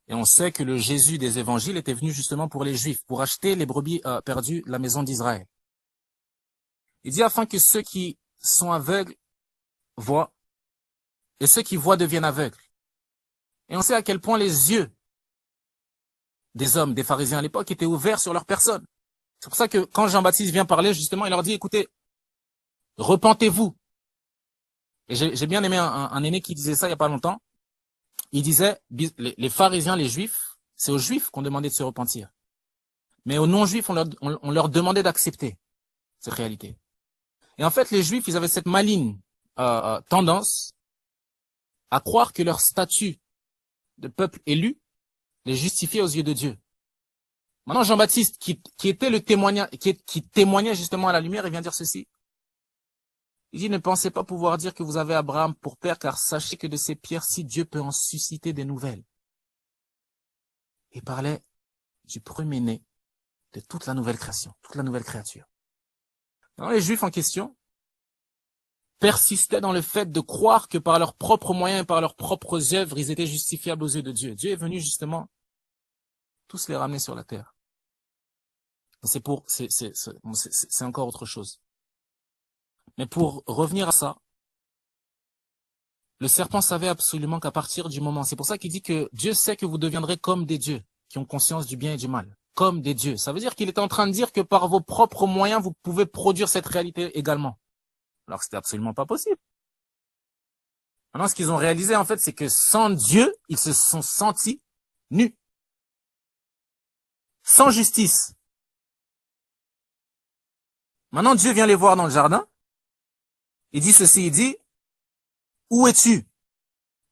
Et on sait que le Jésus des évangiles était venu justement pour les Juifs, pour acheter les brebis perdues de la maison d'Israël. Il dit afin que ceux qui sont aveugles voient, et ceux qui voient deviennent aveugles. Et on sait à quel point les yeux des hommes, des pharisiens à l'époque, étaient ouverts sur leur personne. C'est pour ça que quand Jean-Baptiste vient parler, justement, il leur dit, écoutez, repentez-vous. Et j'ai bien aimé un aîné qui disait ça il y a pas longtemps. Il disait, les pharisiens, les juifs, c'est aux juifs qu'on demandait de se repentir. Mais aux non-juifs, on leur demandait d'accepter cette réalité. Et en fait, les juifs, ils avaient cette maligne tendance à croire que leur statut de peuple élu les justifiait aux yeux de Dieu. Maintenant, Jean-Baptiste, qui était le témoignage, qui témoignait justement à la lumière, il vient dire ceci. Il dit, ne pensez pas pouvoir dire que vous avez Abraham pour père, car sachez que de ces pierres-ci, Dieu peut en susciter des nouvelles. Il parlait du premier-né de toute la nouvelle création, toute la nouvelle créature. Alors, les Juifs en question persistaient dans le fait de croire que par leurs propres moyens et par leurs propres œuvres, ils étaient justifiables aux yeux de Dieu. Dieu est venu justement tous les ramener sur la terre. C'est encore autre chose. Mais pour revenir à ça, le serpent savait absolument qu'à partir du moment, c'est pour ça qu'il dit que Dieu sait que vous deviendrez comme des dieux, qui ont conscience du bien et du mal. Comme des dieux. Ça veut dire qu'il est en train de dire que par vos propres moyens, vous pouvez produire cette réalité également. Alors que c'était absolument pas possible. Maintenant, ce qu'ils ont réalisé, en fait, c'est que sans Dieu, ils se sont sentis nus. Sans justice. Maintenant, Dieu vient les voir dans le jardin. Il dit ceci, il dit, où es-tu?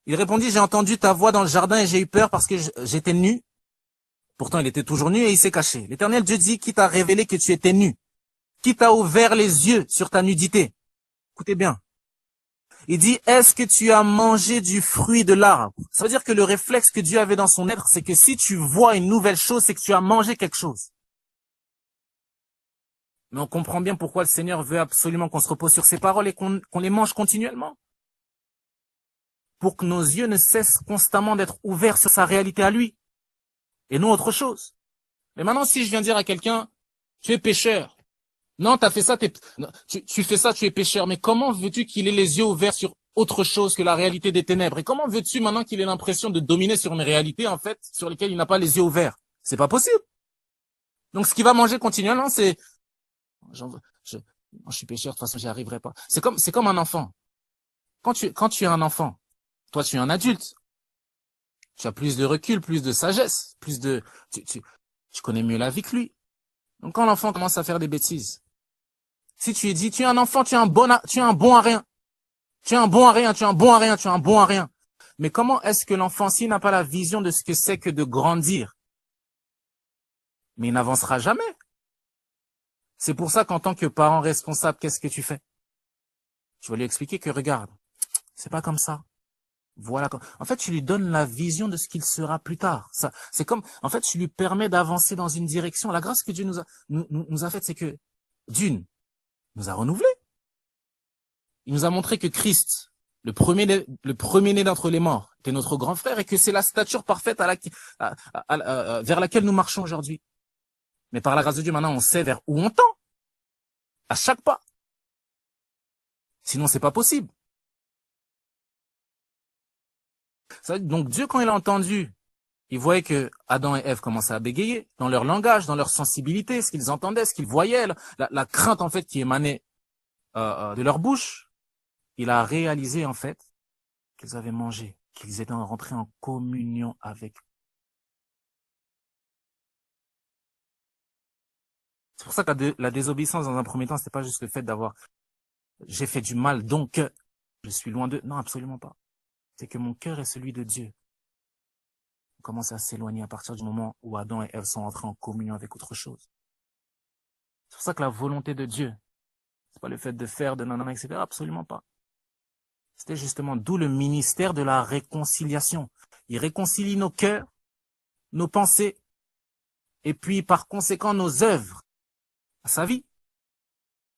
Il répondit, j'ai entendu ta voix dans le jardin et j'ai eu peur parce que j'étais nu. Pourtant, il était toujours nu et il s'est caché. L'Éternel Dieu dit, qui t'a révélé que tu étais nu? Qui t'a ouvert les yeux sur ta nudité? Écoutez bien. Il dit, est-ce que tu as mangé du fruit de l'arbre? Ça veut dire que le réflexe que Dieu avait dans son être, c'est que si tu vois une nouvelle chose, c'est que tu as mangé quelque chose. Mais on comprend bien pourquoi le Seigneur veut absolument qu'on se repose sur ses paroles et qu'on les mange continuellement. Pour que nos yeux ne cessent constamment d'être ouverts sur sa réalité à lui. Et non autre chose. Mais maintenant, si je viens dire à quelqu'un, tu es pécheur. Non, t'as fait ça, tu fais ça, tu es pécheur. Mais comment veux-tu qu'il ait les yeux ouverts sur autre chose que la réalité des ténèbres? Et comment veux-tu maintenant qu'il ait l'impression de dominer sur une réalité, en fait, sur laquelle il n'a pas les yeux ouverts? C'est pas possible. Donc, ce qu'il va manger continuellement, c'est, je suis pécheur, de toute façon, j'y arriverai pas. C'est comme un enfant. Quand tu es un enfant, toi, tu es un adulte. Tu as plus de recul, plus de sagesse, tu connais mieux la vie que lui. Donc, quand l'enfant commence à faire des bêtises, si tu lui dis, tu es un enfant, tu es un bon à rien. Tu es un bon à rien, tu es un bon à rien, tu es un bon à rien. Mais comment est-ce que l'enfant, s'il n'a pas la vision de ce que c'est que de grandir, mais il n'avancera jamais. C'est pour ça qu'en tant que parent responsable, qu'est-ce que tu fais? Tu vas lui expliquer que regarde, c'est pas comme ça. Voilà. En fait, tu lui donnes la vision de ce qu'il sera plus tard. Ça, c'est comme, en fait, tu lui permets d'avancer dans une direction. La grâce que Dieu nous a faite, c'est que, d'une, nous a renouvelés. Il nous a montré que Christ, le premier-né d'entre les morts, était notre grand frère et que c'est la stature parfaite vers laquelle nous marchons aujourd'hui. Mais par la grâce de Dieu, maintenant, on sait vers où on tend. À chaque pas. Sinon, c'est pas possible. Donc Dieu, quand il a entendu, il voyait que Adam et Ève commençaient à bégayer dans leur langage, dans leur sensibilité, ce qu'ils entendaient, ce qu'ils voyaient, la crainte en fait qui émanait de leur bouche. Il a réalisé en fait qu'ils avaient mangé, qu'ils étaient rentrés en communion avec. C'est pour ça que la désobéissance dans un premier temps, c'est pas juste le fait d'avoir j'ai fait du mal donc je suis loin d'eux. Non, absolument pas. C'est que mon cœur est celui de Dieu. On commence à s'éloigner à partir du moment où Adam et Ève sont entrés en communion avec autre chose. C'est pour ça que la volonté de Dieu, c'est pas le fait de faire, de nanana, etc. Absolument pas. C'était justement d'où le ministère de la réconciliation. Il réconcilie nos cœurs, nos pensées, et puis par conséquent nos œuvres à sa vie.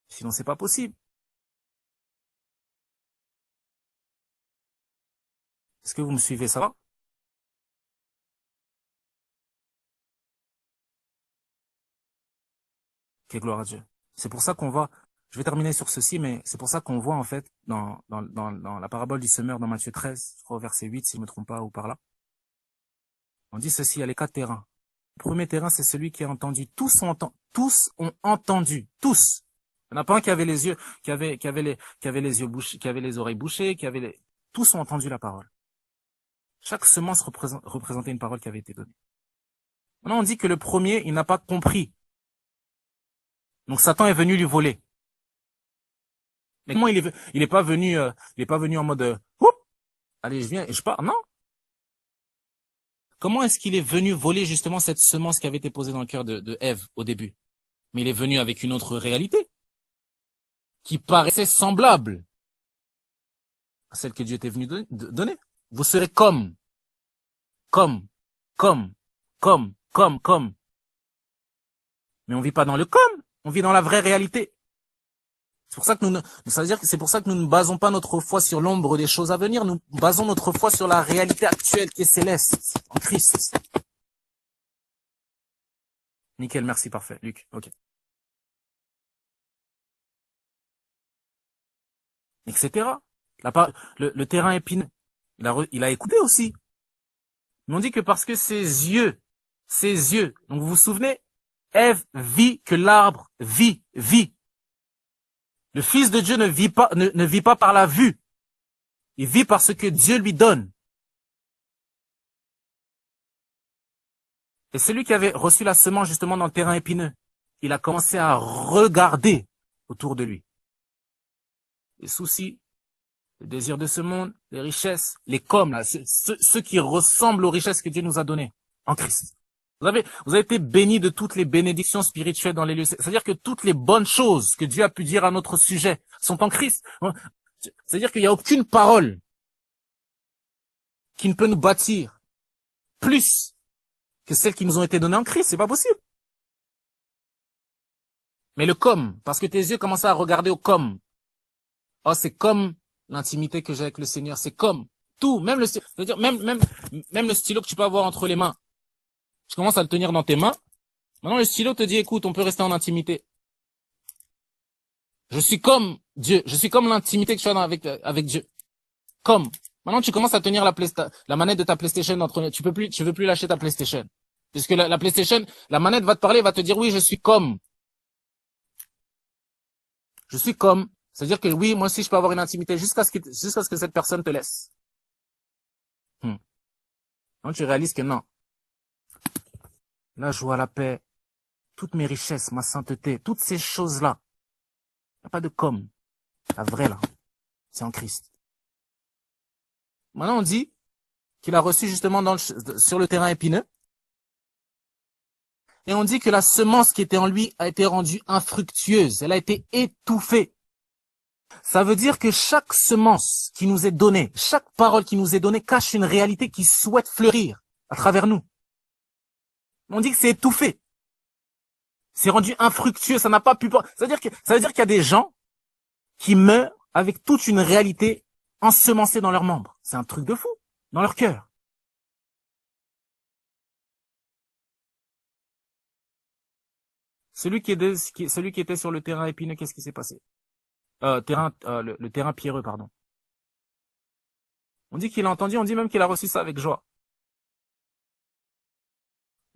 Sinon, c'est pas possible. Est-ce que vous me suivez, ça va? Ok, gloire à Dieu. C'est pour ça qu'on voit, je vais terminer sur ceci, mais c'est pour ça qu'on voit en fait dans la parabole du semeur dans Matthieu 13, je crois au verset 8, si je ne me trompe pas, ou par là. On dit ceci, il y a les 4 terrains. Le premier terrain, c'est celui qui a entendu. Tous ont entendu. Tous. Il n'y en a pas un qui avait les yeux, qui avait les yeux bouchés, qui avait les oreilles bouchées, tous ont entendu la parole. Chaque semence représentait une parole qui avait été donnée. Maintenant, on dit que le premier, il n'a pas compris. Donc Satan est venu lui voler. Mais comment il est pas venu en mode oups, allez, je viens et je pars. Non. Comment est-ce qu'il est venu voler justement cette semence qui avait été posée dans le cœur de Ève au début? Mais il est venu avec une autre réalité qui paraissait semblable à celle que Dieu était venu donner. Vous serez comme comme. Mais on vit pas dans le comme, on vit dans la vraie réalité. C'est pour ça que c'est pour ça que nous ne basons pas notre foi sur l'ombre des choses à venir, nous basons notre foi sur la réalité actuelle qui est céleste, en Christ. Nickel, merci, parfait. Luc, ok. Etc. Le terrain épineux, il a écouté aussi. Mais on dit que parce que ses yeux, donc vous vous souvenez, Ève vit que l'arbre vit. Le Fils de Dieu ne vit pas par la vue. Il vit par ce que Dieu lui donne. Et celui qui avait reçu la semence justement dans le terrain épineux, il a commencé à regarder autour de lui. Les soucis, le désir de ce monde, les richesses, les coms, là, ceux qui ressemblent aux richesses que Dieu nous a données en Christ. Vous avez été bénis de toutes les bénédictions spirituelles dans les lieux. C'est-à-dire que toutes les bonnes choses que Dieu a pu dire à notre sujet sont en Christ. C'est-à-dire qu'il n'y a aucune parole qui ne peut nous bâtir plus que celles qui nous ont été données en Christ. C'est pas possible. Mais le comme, parce que tes yeux commencent à regarder au comme. Oh, c'est comme l'intimité que j'ai avec le Seigneur. C'est comme tout, même le, c'est-à-dire même le stylo que tu peux avoir entre les mains. Tu commences à le tenir dans tes mains. Maintenant, le stylo te dit, écoute, on peut rester en intimité. Je suis comme Dieu. Je suis comme l'intimité que tu as avec Dieu. Comme. Maintenant, tu commences à tenir la manette de ta PlayStation entre, tu veux plus lâcher ta PlayStation. Puisque la PlayStation, la manette va te parler, va te dire, oui, je suis comme. Je suis comme. C'est-à-dire que oui, moi aussi, je peux avoir une intimité jusqu'à ce que cette personne te laisse. Donc, tu réalises que non. La joie, la paix, toutes mes richesses, ma sainteté, toutes ces choses-là. Il n'y a pas de comme. La vraie, là. C'est en Christ. Maintenant, on dit qu'il a reçu justement sur le terrain épineux. Et on dit que la semence qui était en lui a été rendue infructueuse. Elle a été étouffée. Ça veut dire que chaque semence qui nous est donnée, chaque parole qui nous est donnée cache une réalité qui souhaite fleurir à travers nous. On dit que c'est étouffé. C'est rendu infructueux, ça n'a pas pu... Ça veut dire qu'il y a des gens qui meurent avec toute une réalité ensemencée dans leurs membres. C'est un truc de fou, dans leur cœur. Celui qui était sur le terrain épineux, qu'est-ce qui s'est passé? Le terrain pierreux, pardon. On dit qu'il a entendu, on dit même qu'il a reçu ça avec joie.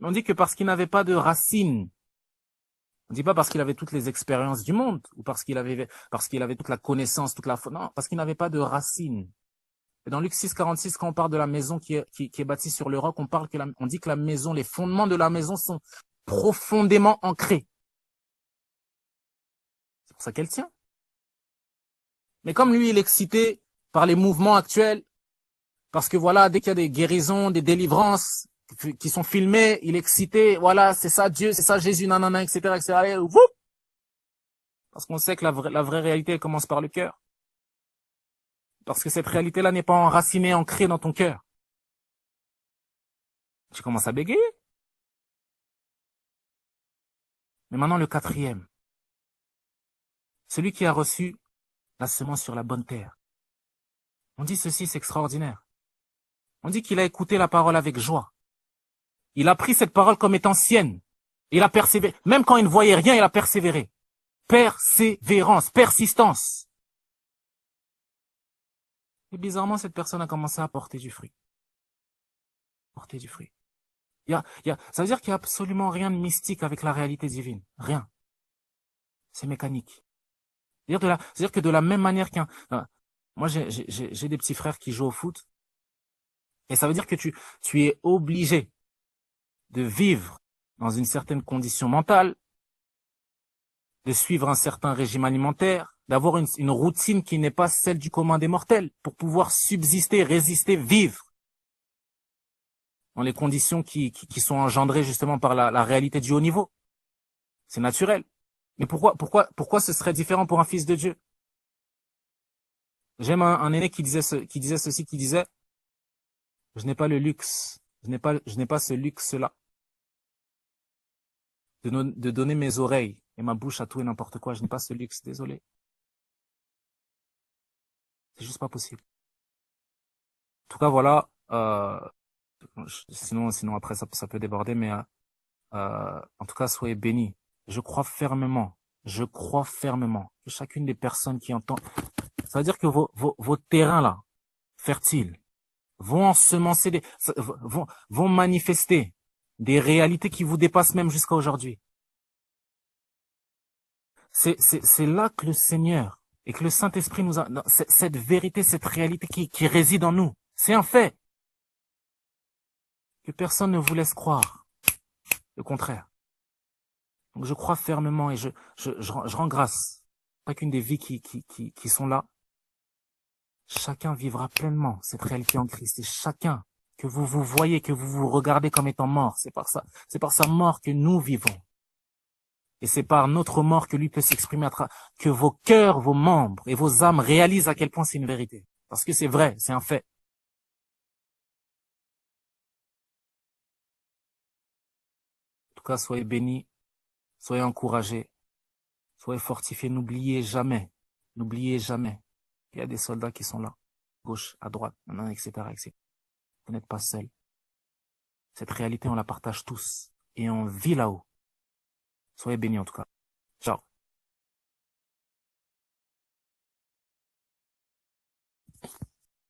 On dit que parce qu'il n'avait pas de racines, on dit pas parce qu'il avait toutes les expériences du monde, ou parce qu'il avait toute la connaissance, non, parce qu'il n'avait pas de racines. Et dans Luc 6,46, quand on parle de la maison qui est bâtie sur le roc, on dit que la maison, les fondements de la maison sont profondément ancrés. C'est pour ça qu'elle tient. Mais comme lui, il est excité par les mouvements actuels, parce que voilà, dès qu'il y a des guérisons, des délivrances qui sont filmées, il est excité, voilà, c'est ça Dieu, c'est ça Jésus, nanana, etc., etc. Allez, whoop. Parce qu'on sait que la vraie réalité, elle commence par le cœur. Parce que cette réalité-là n'est pas enracinée, ancrée dans ton cœur. Tu commences à bégayer. Mais maintenant, le quatrième. Celui qui a reçu la semence sur la bonne terre. On dit ceci, c'est extraordinaire. On dit qu'il a écouté la parole avec joie. Il a pris cette parole comme étant sienne. Il a persévéré. Même quand il ne voyait rien, il a persévéré. Persévérance, persistance. Et bizarrement, cette personne a commencé à porter du fruit. Porter du fruit. Ça veut dire qu'il n'y a absolument rien de mystique avec la réalité divine. Rien. C'est mécanique. C'est-à-dire que de la même manière moi, j'ai des petits frères qui jouent au foot. Et ça veut dire que tu es obligé de vivre dans une certaine condition mentale, de suivre un certain régime alimentaire, d'avoir une routine qui n'est pas celle du commun des mortels pour pouvoir subsister, résister, vivre dans les conditions qui sont engendrées justement par la réalité du haut niveau. C'est naturel. Mais pourquoi ce serait différent pour un fils de Dieu? J'aime un aîné qui disait ceci, je n'ai pas le luxe, je n'ai pas ce luxe-là de donner mes oreilles et ma bouche à tout et n'importe quoi. Je n'ai pas ce luxe, désolé. C'est juste pas possible. En tout cas, voilà. Sinon après ça peut déborder, mais en tout cas, soyez bénis. Je crois fermement que chacune des personnes qui entend, ça veut dire que vos terrains là, fertiles, vont ensemencer vont manifester des réalités qui vous dépassent même jusqu'à aujourd'hui. C'est là que le Seigneur et que le Saint-Esprit nous a, cette vérité, cette réalité qui réside en nous. C'est un fait. Que personne ne vous laisse croire. Le contraire. Donc je crois fermement et je rends grâce. Pas qu'une des vies qui sont là. Chacun vivra pleinement cette réalité en Christ. Et chacun, que vous vous voyez, que vous vous regardez comme étant mort, c'est par sa mort que nous vivons. Et c'est par notre mort que lui peut s'exprimer que vos cœurs, vos membres et vos âmes réalisent à quel point c'est une vérité. Parce que c'est vrai, c'est un fait. En tout cas, soyez bénis, soyez encouragés, soyez fortifiés. N'oubliez jamais qu'il y a des soldats qui sont là, gauche, à droite, etc., etc. Vous n'êtes pas seuls. Cette réalité, on la partage tous. Et on vit là-haut. Soyez bénis en tout cas. Ciao.